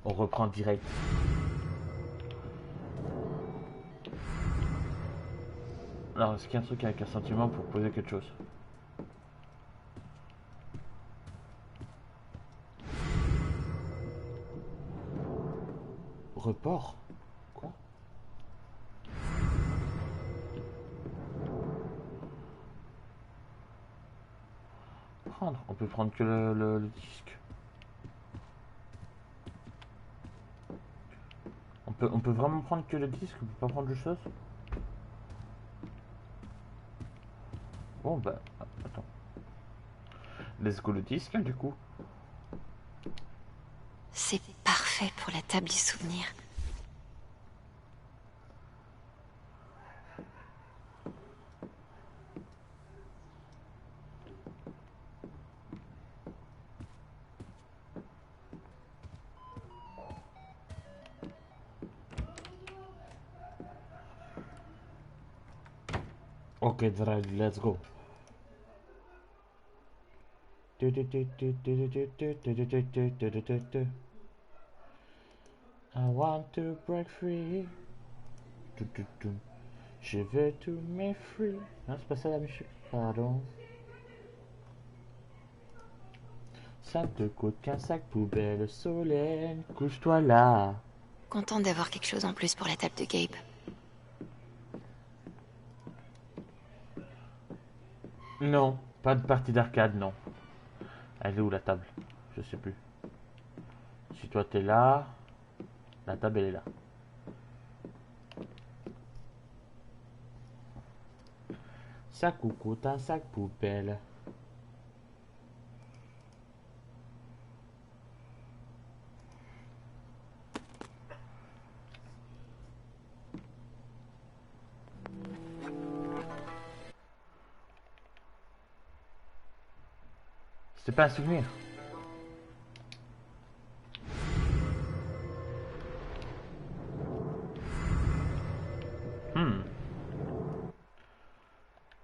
On reprend direct. Alors, est-ce qu'il y a un truc avec un sentiment pour poser quelque chose? Report? Quoi? Prendre. On peut prendre que le disque. On peut vraiment prendre que le disque, on peut pas prendre autre chose? Bon bah, attends. Let's go le disque, hein, du coup. C'est parfait pour la table des souvenirs. Ok, let's go. I want to break free. Je veux tout me free. Non, c'est pas ça la musique. Pardon. Ça te coûte qu'un sac poubelle, Solène. Couche-toi là. Content d'avoir quelque chose en plus pour la table de Gabe. Non, pas de partie d'arcade, non. Elle est où la table? Je sais plus. Si toi t'es là, la table elle est là. Ça coûte un sac poubelle. C'est pas un souvenir.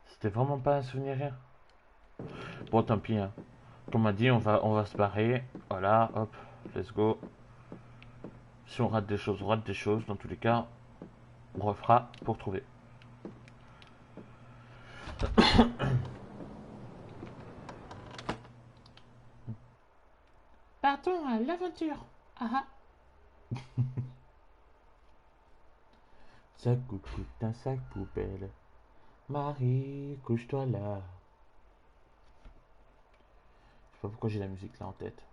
C'était vraiment pas un souvenir, rien. Bon, tant pis. Hein. Comme on m'a dit, on va se barrer. Voilà, hop, let's go. Si on rate des choses, on rate des choses. Dans tous les cas, on refera pour trouver. Partons à l'aventure. Ah ah. Ça coûte un sac poubelle. Marie, couche-toi là. Je sais pas pourquoi j'ai la musique là en tête.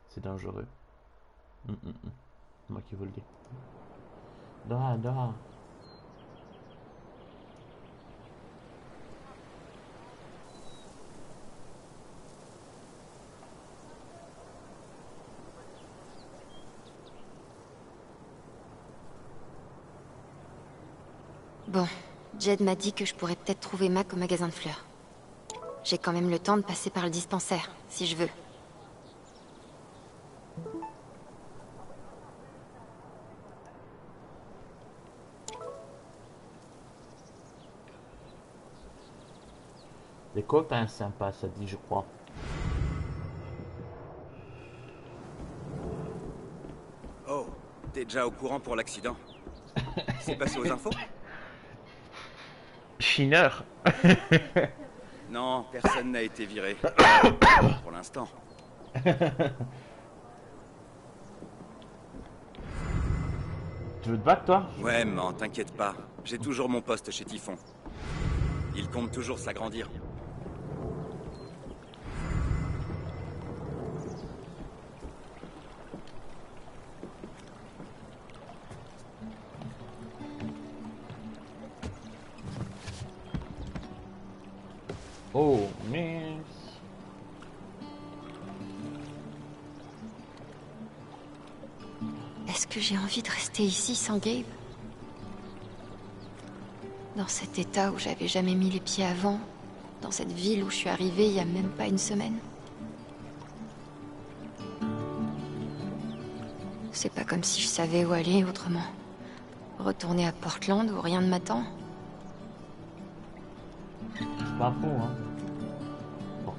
C'est dangereux. Moi qui vous le dis. Dora, Dora. Bon, Jed m'a dit que je pourrais peut-être trouver Mac au magasin de fleurs. J'ai quand même le temps de passer par le dispensaire, si je veux. Les copains sympas, ça dit, je crois. Oh, t'es déjà au courant pour l'accident? C'est passé aux infos? Chineur. Non, personne n'a été viré. Pour l'instant. Tu veux te battre, toi? Ouais, mais t'inquiète pas. J'ai toujours mon poste chez Typhon. Il compte toujours s'agrandir. Oh, mais... Est-ce que j'ai envie de rester ici sans Gabe? Dans cet état où j'avais jamais mis les pieds avant, dans cette ville où je suis arrivée il y a même pas une semaine. C'est pas comme si je savais où aller autrement. Retourner à Portland où rien ne m'attend. C'est pas faux, hein.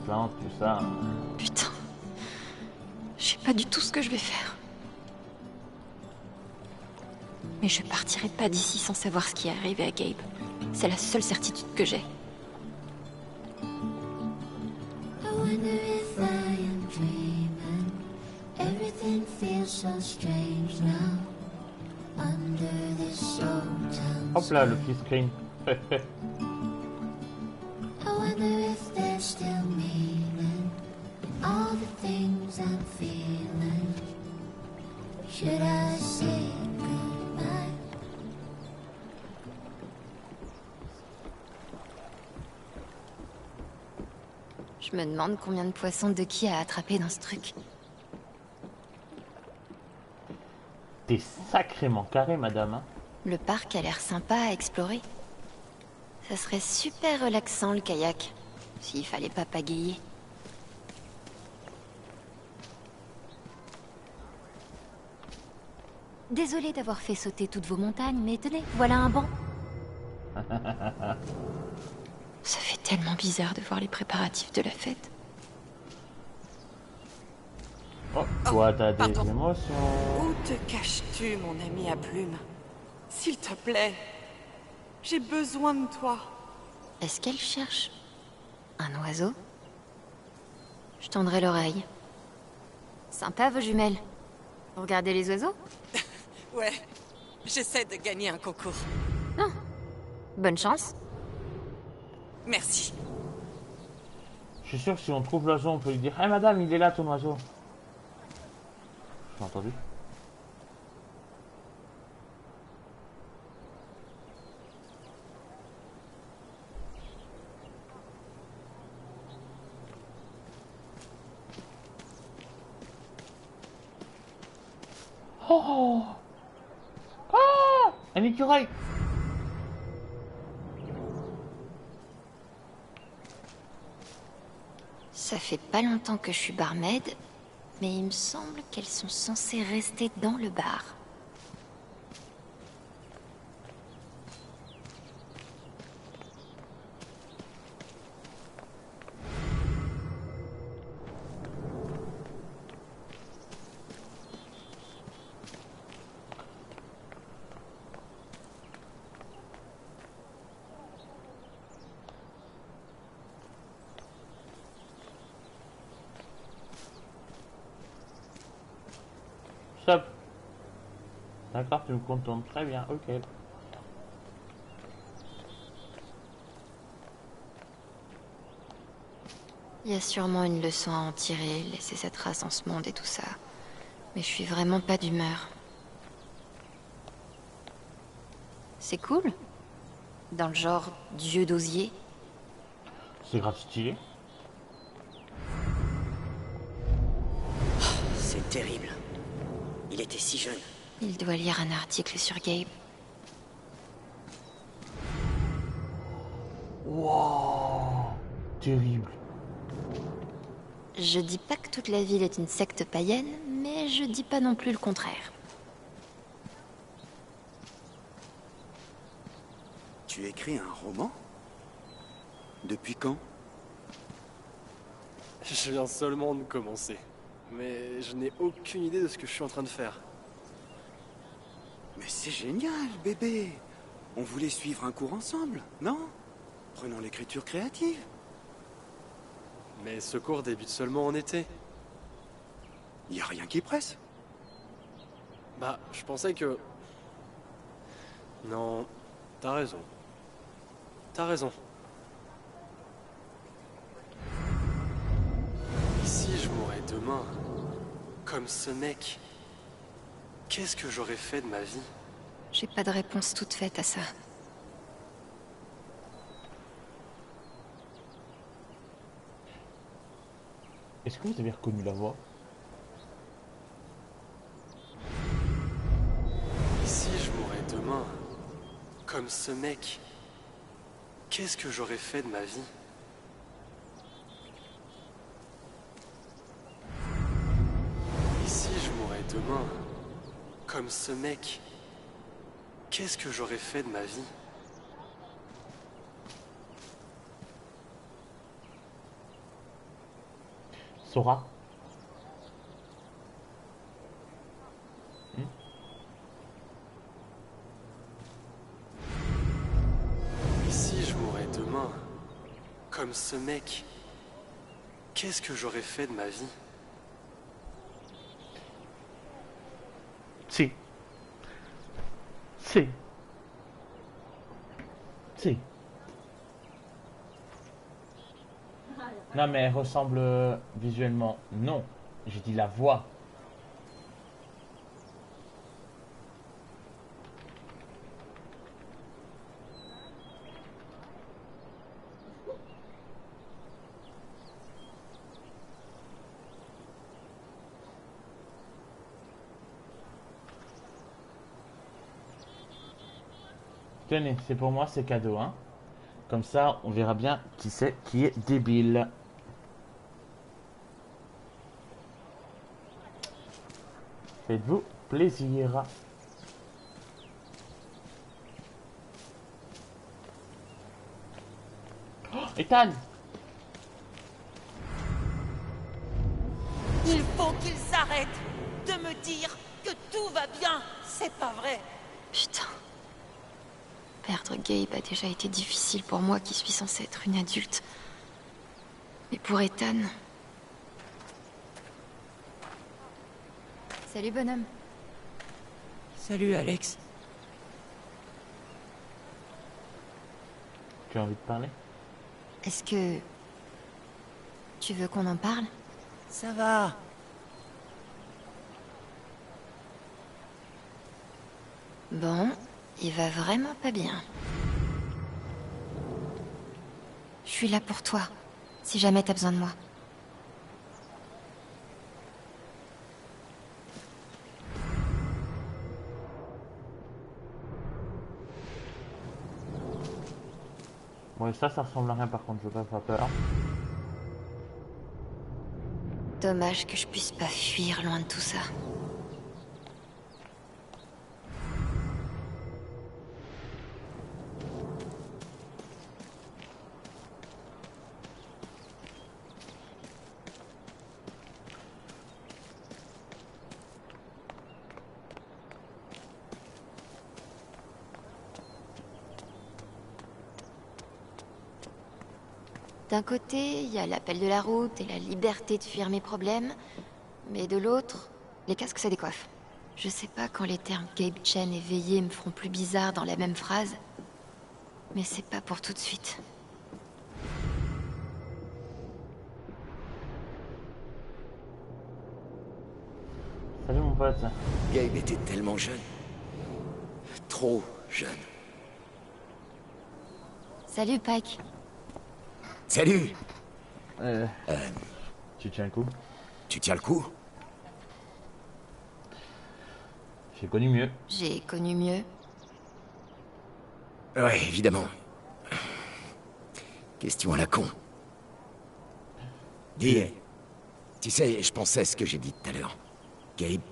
descente, tout ça. Putain. Je sais pas du tout ce que je vais faire. Mais je partirai pas d'ici sans savoir ce qui est arrivé à Gabe. C'est la seule certitude que j'ai. I wonder if I am dreaming. Everything feels so strange now. Under this old town. Hop là, le petit screen. I wonder if there's still meaning in all the things I'm feeling. Should I say goodbye? Je me demande combien de poissons Ducky a attrapé dans ce truc. T'es sacrément carré, madame. Hein. Le parc a l'air sympa à explorer. Ça serait super relaxant le kayak, s'il fallait pas pagayer. Désolée d'avoir fait sauter toutes vos montagnes, mais tenez, voilà un banc. Ça fait tellement bizarre de voir les préparatifs de la fête. Oh, toi, t'as des émotions. Où te caches-tu, mon ami à plumes? S'il te plaît, j'ai besoin de toi. Est-ce qu'elle cherche un oiseau? Je tendrai l'oreille. Sympa, vos jumelles. Vous regardez les oiseaux? Ouais, j'essaie de gagner un concours. Ah, bonne chance. Merci. Je suis sûr que si on trouve l'oiseau, on peut lui dire: hey madame, il est là ton oiseau. J'ai entendu. Oh! Ah! Un écureuil! Ça fait pas longtemps que je suis barmaid, mais il me semble qu'elles sont censées rester dans le bar. Stop. D'accord, tu me contentes très bien, ok. Il y a sûrement une leçon à en tirer, laisser cette race dans ce monde et tout ça. Mais je suis vraiment pas d'humeur. C'est cool. Dans le genre dieu d'osier. C'est grave stylé. C'est terrible. Il était si jeune. Il doit lire un article sur Gabe. Wow, terrible. Je dis pas que toute la ville est une secte païenne, mais je dis pas non plus le contraire. Tu écris un roman? Depuis quand? Je viens seulement de commencer. Mais je n'ai aucune idée de ce que je suis en train de faire. Mais c'est génial, bébé! On voulait suivre un cours ensemble, non? Prenons l'écriture créative. Mais ce cours débute seulement en été. Y a rien qui presse. Bah, je pensais que... Non, t'as raison. T'as raison. Et si je mourais demain, comme ce mec, qu'est-ce que j'aurais fait de ma vie? J'ai pas de réponse toute faite à ça. Est-ce que vous avez reconnu la voix? Et si je mourais demain, comme ce mec, qu'est-ce que j'aurais fait de ma vie? Et si je mourais demain, comme ce mec, qu'est-ce que j'aurais fait de ma vie? Sora. Et si je mourais demain, comme ce mec, qu'est-ce que j'aurais fait de ma vie? Si. Si. Si. Non mais elle ressemble visuellement. Non. J'ai dit la voix. Tenez, c'est pour moi, c'est cadeau, hein. Comme ça, on verra bien qui c'est qui est débile. Faites-vous plaisir. Oh, Ethan! Il faut qu'il s'arrête de me dire que tout va bien. C'est pas vrai. Putain. Perdre Gabe a déjà été difficile pour moi qui suis censée être une adulte. Mais pour Ethan... Salut bonhomme. Salut Alex. Tu as envie de parler? Est-ce que... tu veux qu'on en parle? Ça va. Bon, il va vraiment pas bien. Je suis là pour toi, si jamais t'as besoin de moi. Ouais, ça ressemble à rien par contre, je veux pas faire peur. Dommage que je puisse pas fuir loin de tout ça. D'un côté, il y a l'appel de la route et la liberté de fuir mes problèmes, mais de l'autre, les casques ça décoiffe. Je sais pas quand les termes Gabe Chen et veillé me feront plus bizarre dans la même phrase, mais c'est pas pour tout de suite. Salut mon pote. Gabe était tellement jeune. Trop jeune. Salut Pike. Salut. Tu tiens le coup? Tu tiens le coup? J'ai connu mieux. J'ai connu mieux. Ouais, évidemment. Question à la con. Dis, tu sais, je pensais à ce que j'ai dit tout à l'heure. Gabe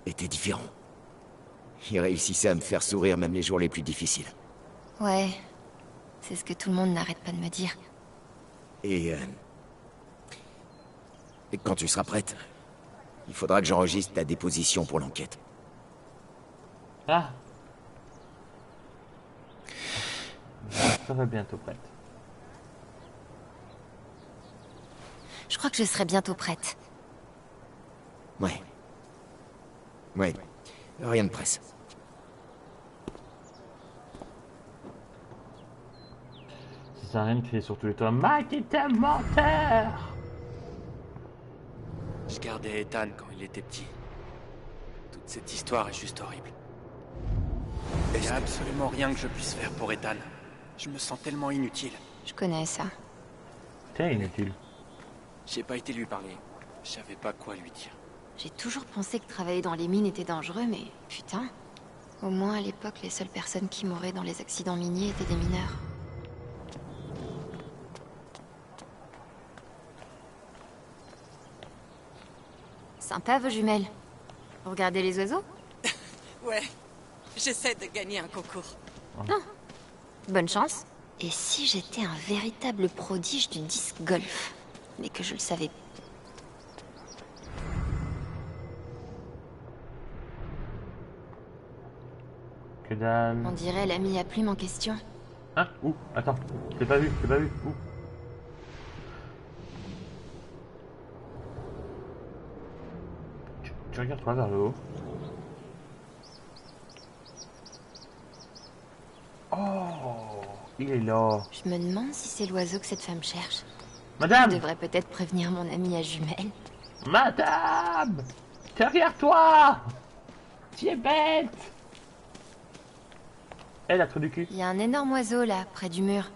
était différent. Il réussissait à me faire sourire même les jours les plus difficiles. Ouais, c'est ce que tout le monde n'arrête pas de me dire. Et quand tu seras prête, il faudra que j'enregistre ta déposition pour l'enquête. Ah. Ça va bientôt prête. Je crois que je serai bientôt prête. Ouais. Ouais. Rien de presse. Ça sert à rien de crier sur tous les toits. Mike est un menteur! Je gardais Ethan quand il était petit. Toute cette histoire est juste horrible. Il n'y a absolument rien que je puisse faire pour Ethan. Je me sens tellement inutile. Je connais ça. T'es inutile. J'ai pas été lui parler. Je savais pas quoi lui dire. J'ai toujours pensé que travailler dans les mines était dangereux, mais putain. Au moins à l'époque, les seules personnes qui mouraient dans les accidents miniers étaient des mineurs. Sympa vos jumelles. Vous regardez les oiseaux? Ouais, j'essaie de gagner un concours. Non. Bonne chance. Et si j'étais un véritable prodige du disc golf? Mais que je le savais. Que dalle. On dirait l'ami à plume en question. Hein? Où? Attends, je l'ai pas vu, Où? Tu regardes toi vers le haut. Oh, il est là. Je me demande si c'est l'oiseau que cette femme cherche. Madame! Je devrais peut-être prévenir mon ami à jumelles. Madame! Derrière toi! Tu es bête! Elle a trop du cul. Il y a un énorme oiseau là, près du mur.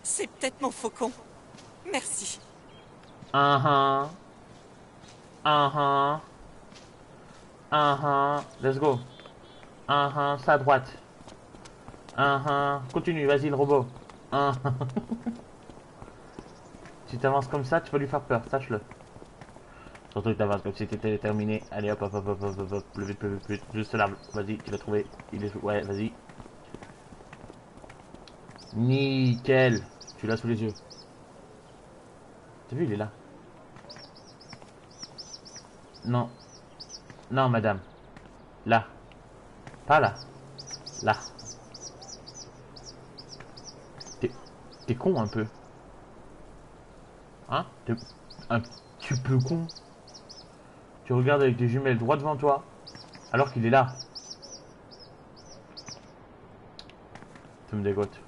C'est peut-être mon faucon. Merci. Let's go. Ça à droite. Continue, vas-y le robot. Si t'avances comme ça, tu vas lui faire peur, sache-le. Surtout que t'avances comme si t'étais déterminé. Allez hop, plus vite. Juste l'arbre, vas-y, tu l'as trouvé. Il est... Ouais, vas-y. Nickel. Tu l'as sous les yeux. T'as vu, il est là. Non. Non, madame. Là. Pas là. Là. T'es con un peu. Hein? T'es un petit peu con. Tu regardes avec tes jumelles droit devant toi, alors qu'il est là. Ça me dégoûte.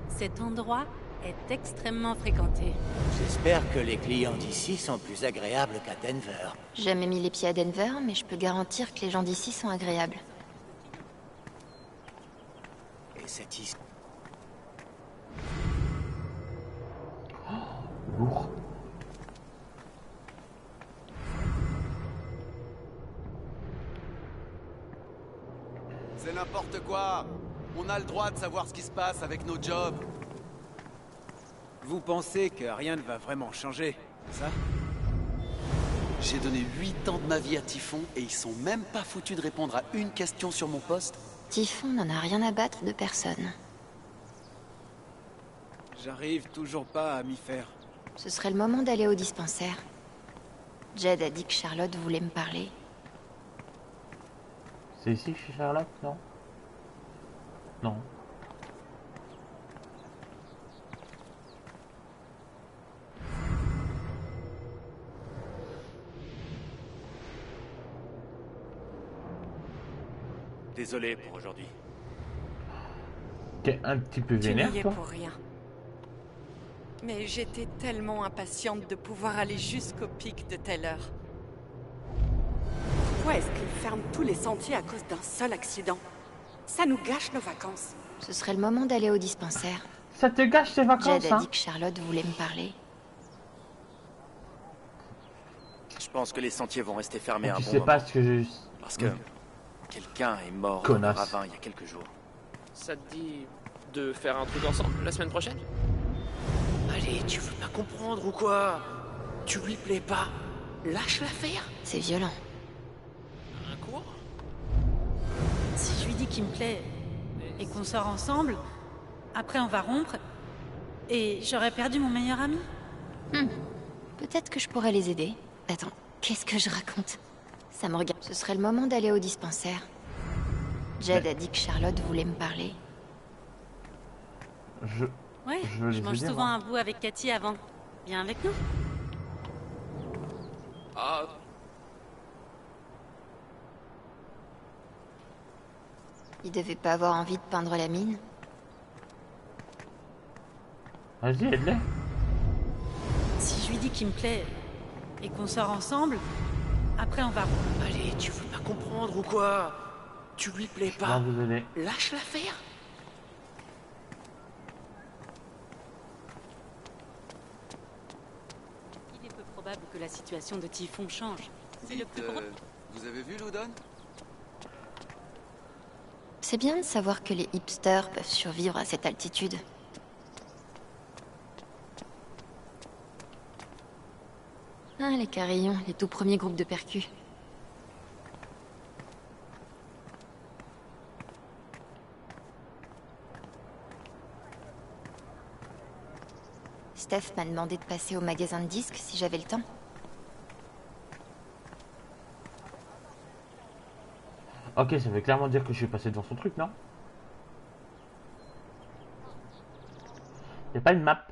Cet endroit est extrêmement fréquenté. J'espère que les clients d'ici sont plus agréables qu'à Denver. Jamais mis les pieds à Denver, mais je peux garantir que les gens d'ici sont agréables. Et c'est ici. Lourd. C'est n'importe quoi. On a le droit de savoir ce qui se passe avec nos jobs. Vous pensez que rien ne va vraiment changer, c'est ça? J'ai donné 8 ans de ma vie à Typhon et ils sont même pas foutus de répondre à une question sur mon poste. Typhon n'en a rien à battre de personne. J'arrive toujours pas à m'y faire. Ce serait le moment d'aller au dispensaire. Jed a dit que Charlotte voulait me parler. C'est ici chez Charlotte, non? Non. Désolé pour aujourd'hui. T'es un petit peu Tu vénère, n'y es toi? pour rien. Mais j'étais tellement impatiente de pouvoir aller jusqu'au pic de telle heure. Pourquoi est-ce qu'ils ferment tous les sentiers à cause d'un seul accident? Ça nous gâche nos vacances. Ce serait le moment d'aller au dispensaire. Ça te gâche tes vacances, Jed a hein? dit que Charlotte voulait me parler. Je pense que les sentiers vont rester fermés un Tu bon sais moment. pas ce que je... Parce que quelqu'un est mort Connasse. dans le ravin il y a quelques jours. Ça te dit de faire un truc ensemble la semaine prochaine? Allez, tu veux pas comprendre ou quoi? Tu lui plais pas? Lâche l'affaire. C'est violent. Un cours? Si je lui dis qu'il me plaît et qu'on sort ensemble, après on va rompre et j'aurais perdu mon meilleur ami. Peut-être que je pourrais les aider. Attends, qu'est-ce que je raconte? Ça me regarde. Ce serait le moment d'aller au dispensaire. Jed a dit que Charlotte voulait me parler. Ouais, veux je les mange aider, souvent moi. un bout avec Cathy avant. Viens avec nous. Ah, Il devait pas avoir envie de peindre la mine. Vas-y, aide-les. Si je lui dis qu'il me plaît et qu'on sort ensemble, après on va rompre. Allez, tu veux pas comprendre ou quoi? Tu lui plais pas? Non, vous aider. Lâche l'affaire. Il est peu probable que la situation de Typhon change. C'est le plus gros. Vous avez vu Loudon? C'est bien de savoir que les hipsters peuvent survivre à cette altitude. Ah, les carillons, les tout premiers groupes de percus. Steph m'a demandé de passer au magasin de disques si j'avais le temps. Ok, ça veut clairement dire que je suis passé devant son truc, non? Y'a pas une map.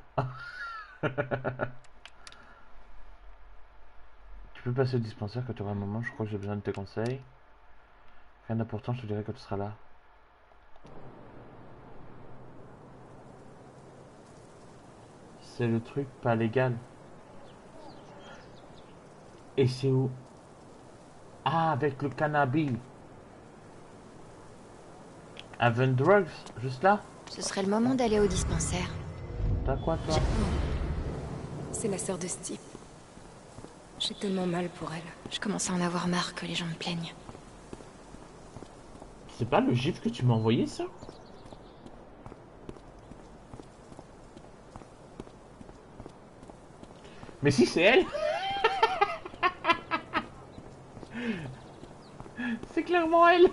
Tu peux passer au dispensaire quand tu auras un moment, je crois que j'ai besoin de tes conseils. Rien d'important, je te dirai quand tu seras là. C'est le truc pas légal. Et c'est où? Ah, avec le cannabis. Haven Drugs, juste là? Ce serait le moment d'aller au dispensaire. T'as quoi, toi? C'est la sœur de Steve. J'ai tellement mal pour elle. Je commence à en avoir marre que les gens me plaignent. C'est pas le gif que tu m'as envoyé, ça? Mais si, c'est elle! C'est clairement elle!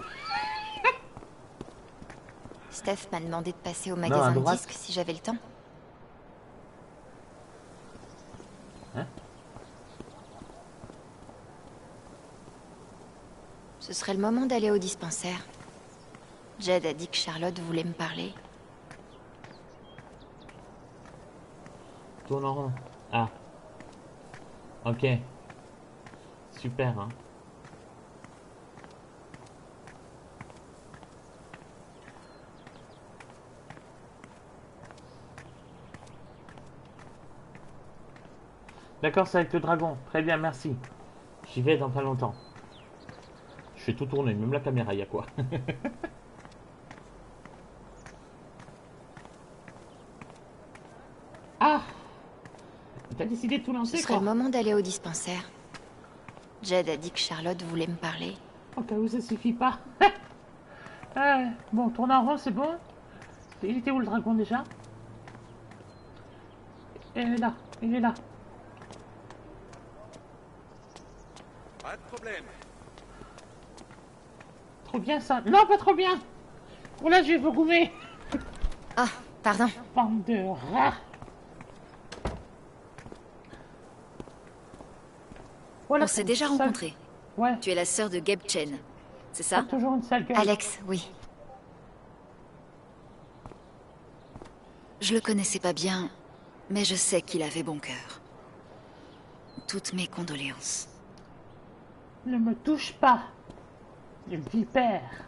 Steph m'a demandé de passer au magasin de disques si j'avais le temps. Hein? Ce serait le moment d'aller au dispensaire. Jed a dit que Charlotte voulait me parler. Tourne en rond. Ah. Ok. Super, hein. D'accord, c'est avec le dragon. Très bien, merci. J'y vais dans pas longtemps. Je fais tout tourner, même la caméra, y a quoi? Ah! T'as décidé de tout lancer, Ce serait le moment d'aller au dispensaire. Jed a dit que Charlotte voulait me parler. Au cas où ça suffit pas. Bon, tourne en rond, c'est bon. Il était où le dragon déjà? Il est là, il est là. Pas de problème. Trop bien ça. Non, pas trop bien. Bon là, je vais vous goumer. Ah, pardon. Bande de rats. Voilà, on s'est déjà rencontrés. Ouais. Tu es la sœur de Gabe Chen, c'est ça? Toujours une sale gueule. Alex, oui. Je le connaissais pas bien, mais je sais qu'il avait bon cœur. Toutes mes condoléances. Ne me touche pas. Les vipères.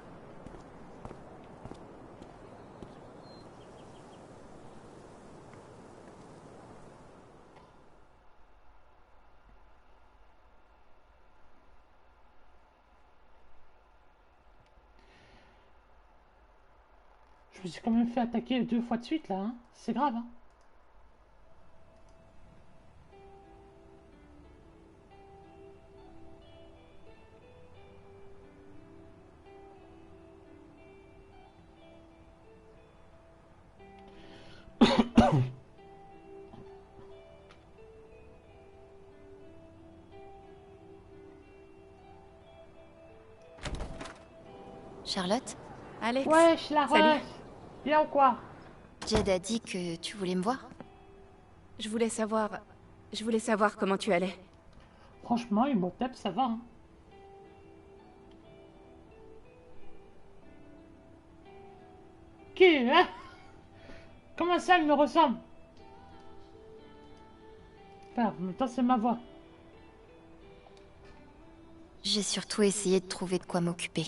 Je me suis quand même fait attaquer 2 fois de suite là, hein. C'est grave, hein. Charlotte? Alex? Wesh, la Salut. Bien ou quoi? Jed a dit que tu voulais me voir? Je voulais savoir comment tu allais. Franchement, Imhotep, ça va, hein. Qui, hein? Comment ça, elle me ressemble? Enfin, en même temps, c'est ma voix. J'ai surtout essayé de trouver de quoi m'occuper.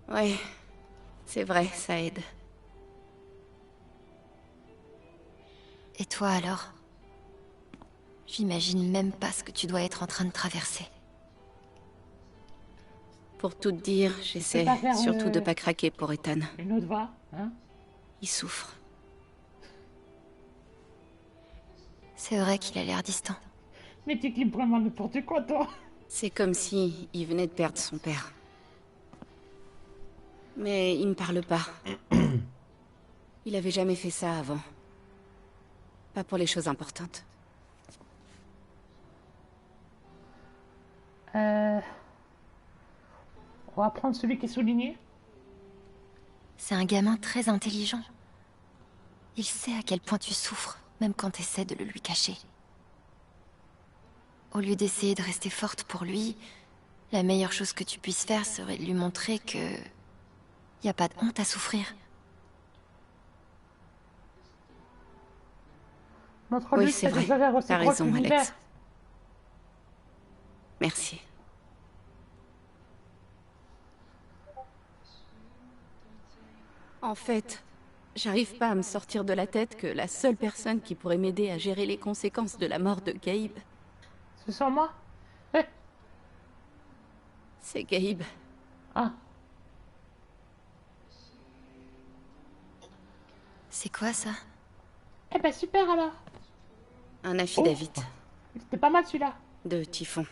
Ouais, c'est vrai, ça aide. Et toi alors? J'imagine même pas ce que tu dois être en train de traverser. Pour tout te dire, j'essaie surtout de pas craquer pour Ethan. Une autre voix, hein? Il souffre. C'est vrai qu'il a l'air distant. Mais tu clips vraiment n'importe quoi, toi. C'est comme si il venait de perdre son père. Mais il me parle pas. Il avait jamais fait ça avant. Pas pour les choses importantes. On va prendre celui qui est souligné. C'est un gamin très intelligent. Il sait à quel point tu souffres, même quand t'essaies de le lui cacher. Au lieu d'essayer de rester forte pour lui, la meilleure chose que tu puisses faire serait de lui montrer que... y a pas de honte à souffrir. Montre-lui Oui, que c'est t'as vrai. des horaires aussi T'as gros que raison, l'univers. Alex. Merci. En fait, j'arrive pas à me sortir de la tête que la seule personne qui pourrait m'aider à gérer les conséquences de la mort de Gabe, C'est sur moi? c'est Gabe. Ah. C'est quoi ça? Eh ben super alors. Un affidavit. C'était pas mal celui-là. De Typhon.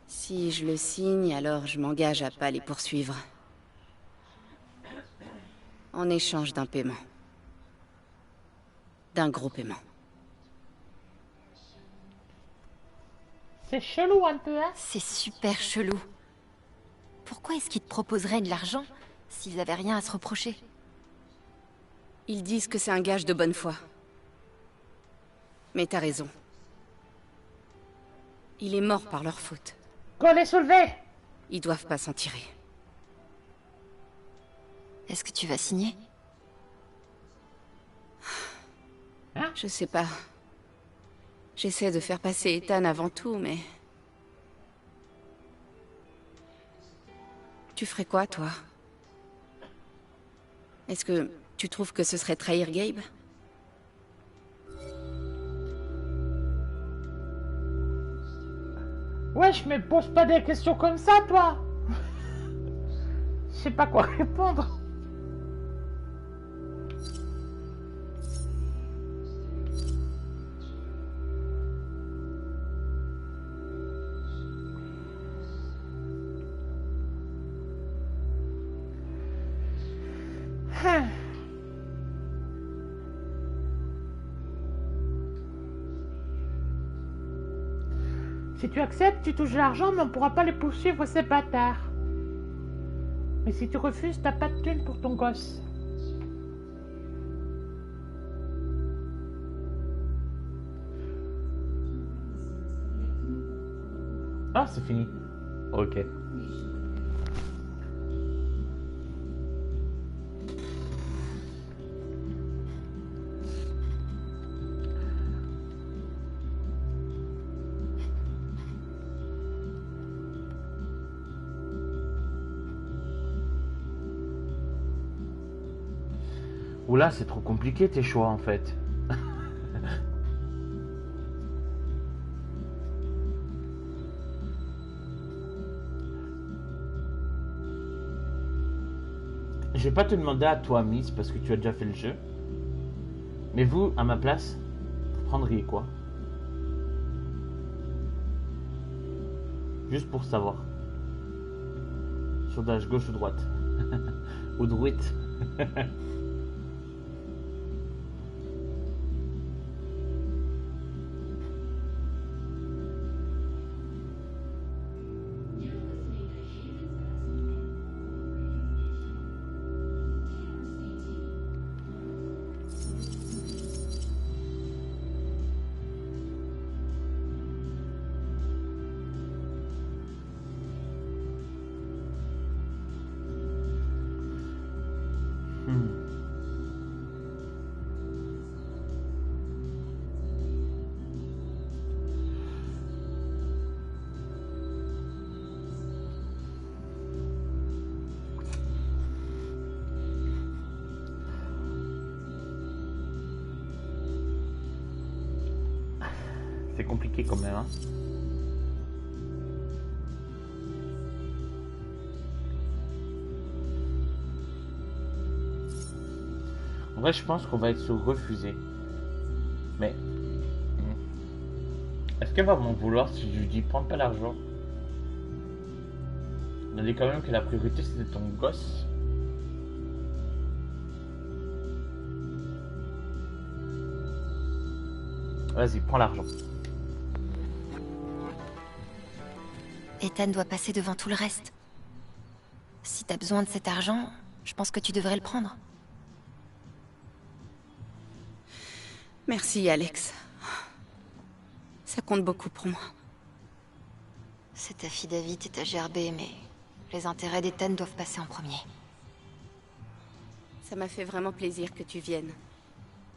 Si je le signe, alors je m'engage à pas les poursuivre. En échange d'un paiement. D'un gros paiement. C'est chelou un peu, hein? C'est super chelou. Pourquoi est-ce qu'ils te proposeraient de l'argent s'ils avaient rien à se reprocher? Ils disent que c'est un gage de bonne foi. Mais t'as raison. Il est mort par leur faute. Qu'on les soulevé! Ils doivent pas s'en tirer. Est-ce que tu vas signer? Je sais pas. J'essaie de faire passer Ethan avant tout, mais... Tu ferais quoi, toi? Est-ce que tu trouves que ce serait trahir Gabe? Wesh, mais pose pas des questions comme ça, toi! Je sais pas quoi répondre. Si tu acceptes, tu touches l'argent, mais on pourra pas les poursuivre, ces bâtards. Mais si tu refuses, t'as pas de thune pour ton gosse. Ah, c'est fini. Ok. Oula, c'est trop compliqué tes choix en fait. Je vais pas te demander à toi, Miss, parce que tu as déjà fait le jeu. Mais vous, à ma place, vous prendriez quoi? Juste pour savoir. Sondage gauche ou droite? Ou droite? C'est compliqué quand même, hein. En vrai, je pense qu'on va être sur refusé. Mais... est-ce qu'elle va m'en vouloir si je lui dis prends pas l'argent? On a dit quand même que la priorité c'était ton gosse. Vas-y, prends l'argent. Ethan doit passer devant tout le reste. Si t'as besoin de cet argent, je pense que tu devrais le prendre. Merci, Alex. Ça compte beaucoup pour moi. C'est ta fille David et ta gerbée, mais les intérêts d'Ethan doivent passer en premier. Ça m'a fait vraiment plaisir que tu viennes.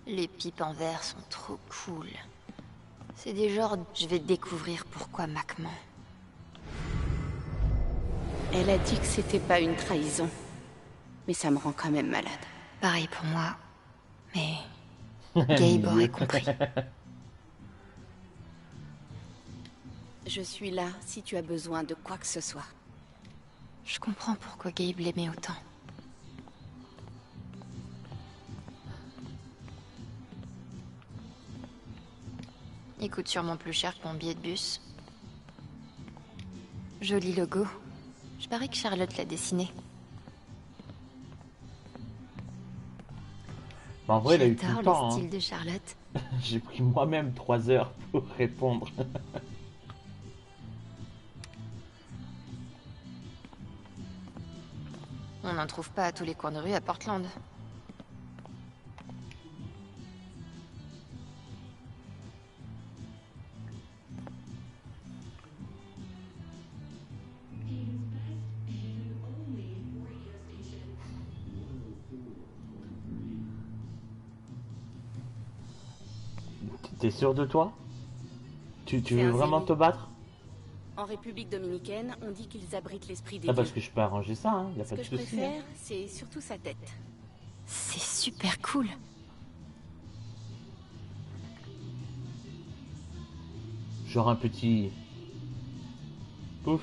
Les pipes en verre sont trop cool. C'est des genres... Je vais découvrir pourquoi Mac ment. Elle a dit que c'était pas une trahison. Mais ça me rend quand même malade. Pareil pour moi. Mais... Gabe aurait compris. Je suis là si tu as besoin de quoi que ce soit. Je comprends pourquoi Gabe l'aimait autant. Il coûte sûrement plus cher que mon billet de bus. Joli logo. Je parie que Charlotte l'a dessiné. Bah, en vrai, il a eu tout J'adore le temps. le style Hein. de Charlotte. J'ai pris moi-même 3 heures pour répondre. On n'en trouve pas à tous les coins de rue à Portland. T'es sûr de toi? Tu C'est veux un vraiment zéro. te battre? En République dominicaine, on dit qu'ils abritent l'esprit des Ah, parce dieux. que je peux arranger ça, hein. Y a Ce pas que de je souci. préfère, c'est surtout sa tête. C'est super cool. Genre un petit... Pouf.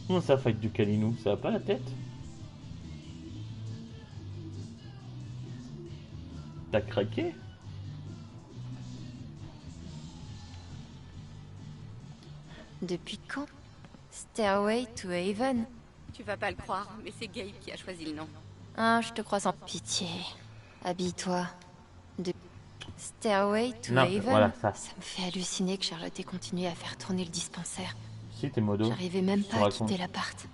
Comment ça fait du calinou? Ça va pas la tête? T'as craqué? Depuis quand? Stairway to Haven? Tu vas pas le croire, mais c'est Gabe qui a choisi le nom. Ah, je te crois sans pitié. Habille-toi. De... Stairway to Non, Haven? voilà, ça. Ça me fait halluciner que Charlotte ait continué à faire tourner le dispensaire. Si, t'es modo. J'arrivais même Je te pas à raconte. quitter l'appart.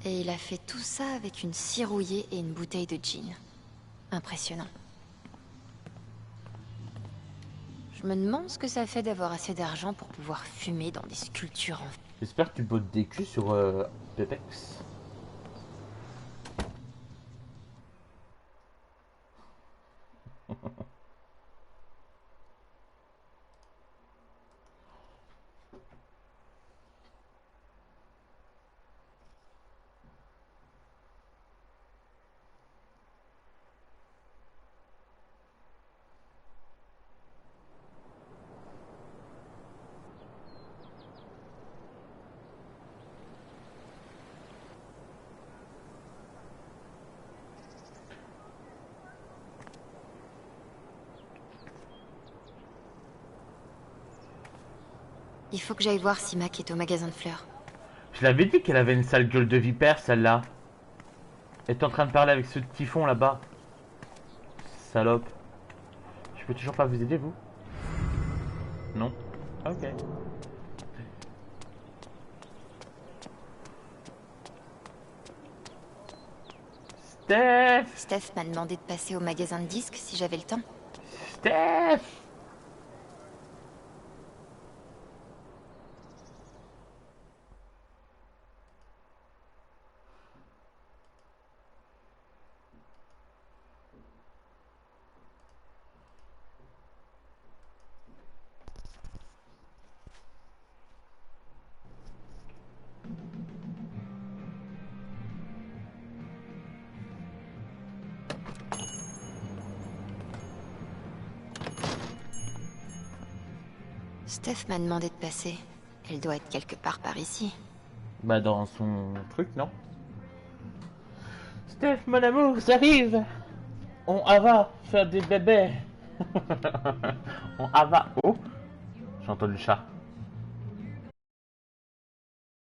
Et il a fait tout ça avec une scie rouillée et une bouteille de gin. Impressionnant. Je me demande ce que ça fait d'avoir assez d'argent pour pouvoir fumer dans des sculptures en... J'espère que tu bottes des culs sur Pepex. Il faut que j'aille voir si Mac est au magasin de fleurs. Je l'avais dit qu'elle avait une sale gueule de vipère, celle-là. Elle est en train de parler avec ce typhon là-bas. Salope. Je peux toujours pas vous aider, vous? Non? Ok. Steph m'a demandé de passer au magasin de disques si j'avais le temps. Steph! Steph m'a demandé de passer. Elle doit être quelque part par ici. Bah dans son truc, non? Steph, mon amour, j'arrive. On va faire des bébés. On va. Oh, j'ai entendu le chat.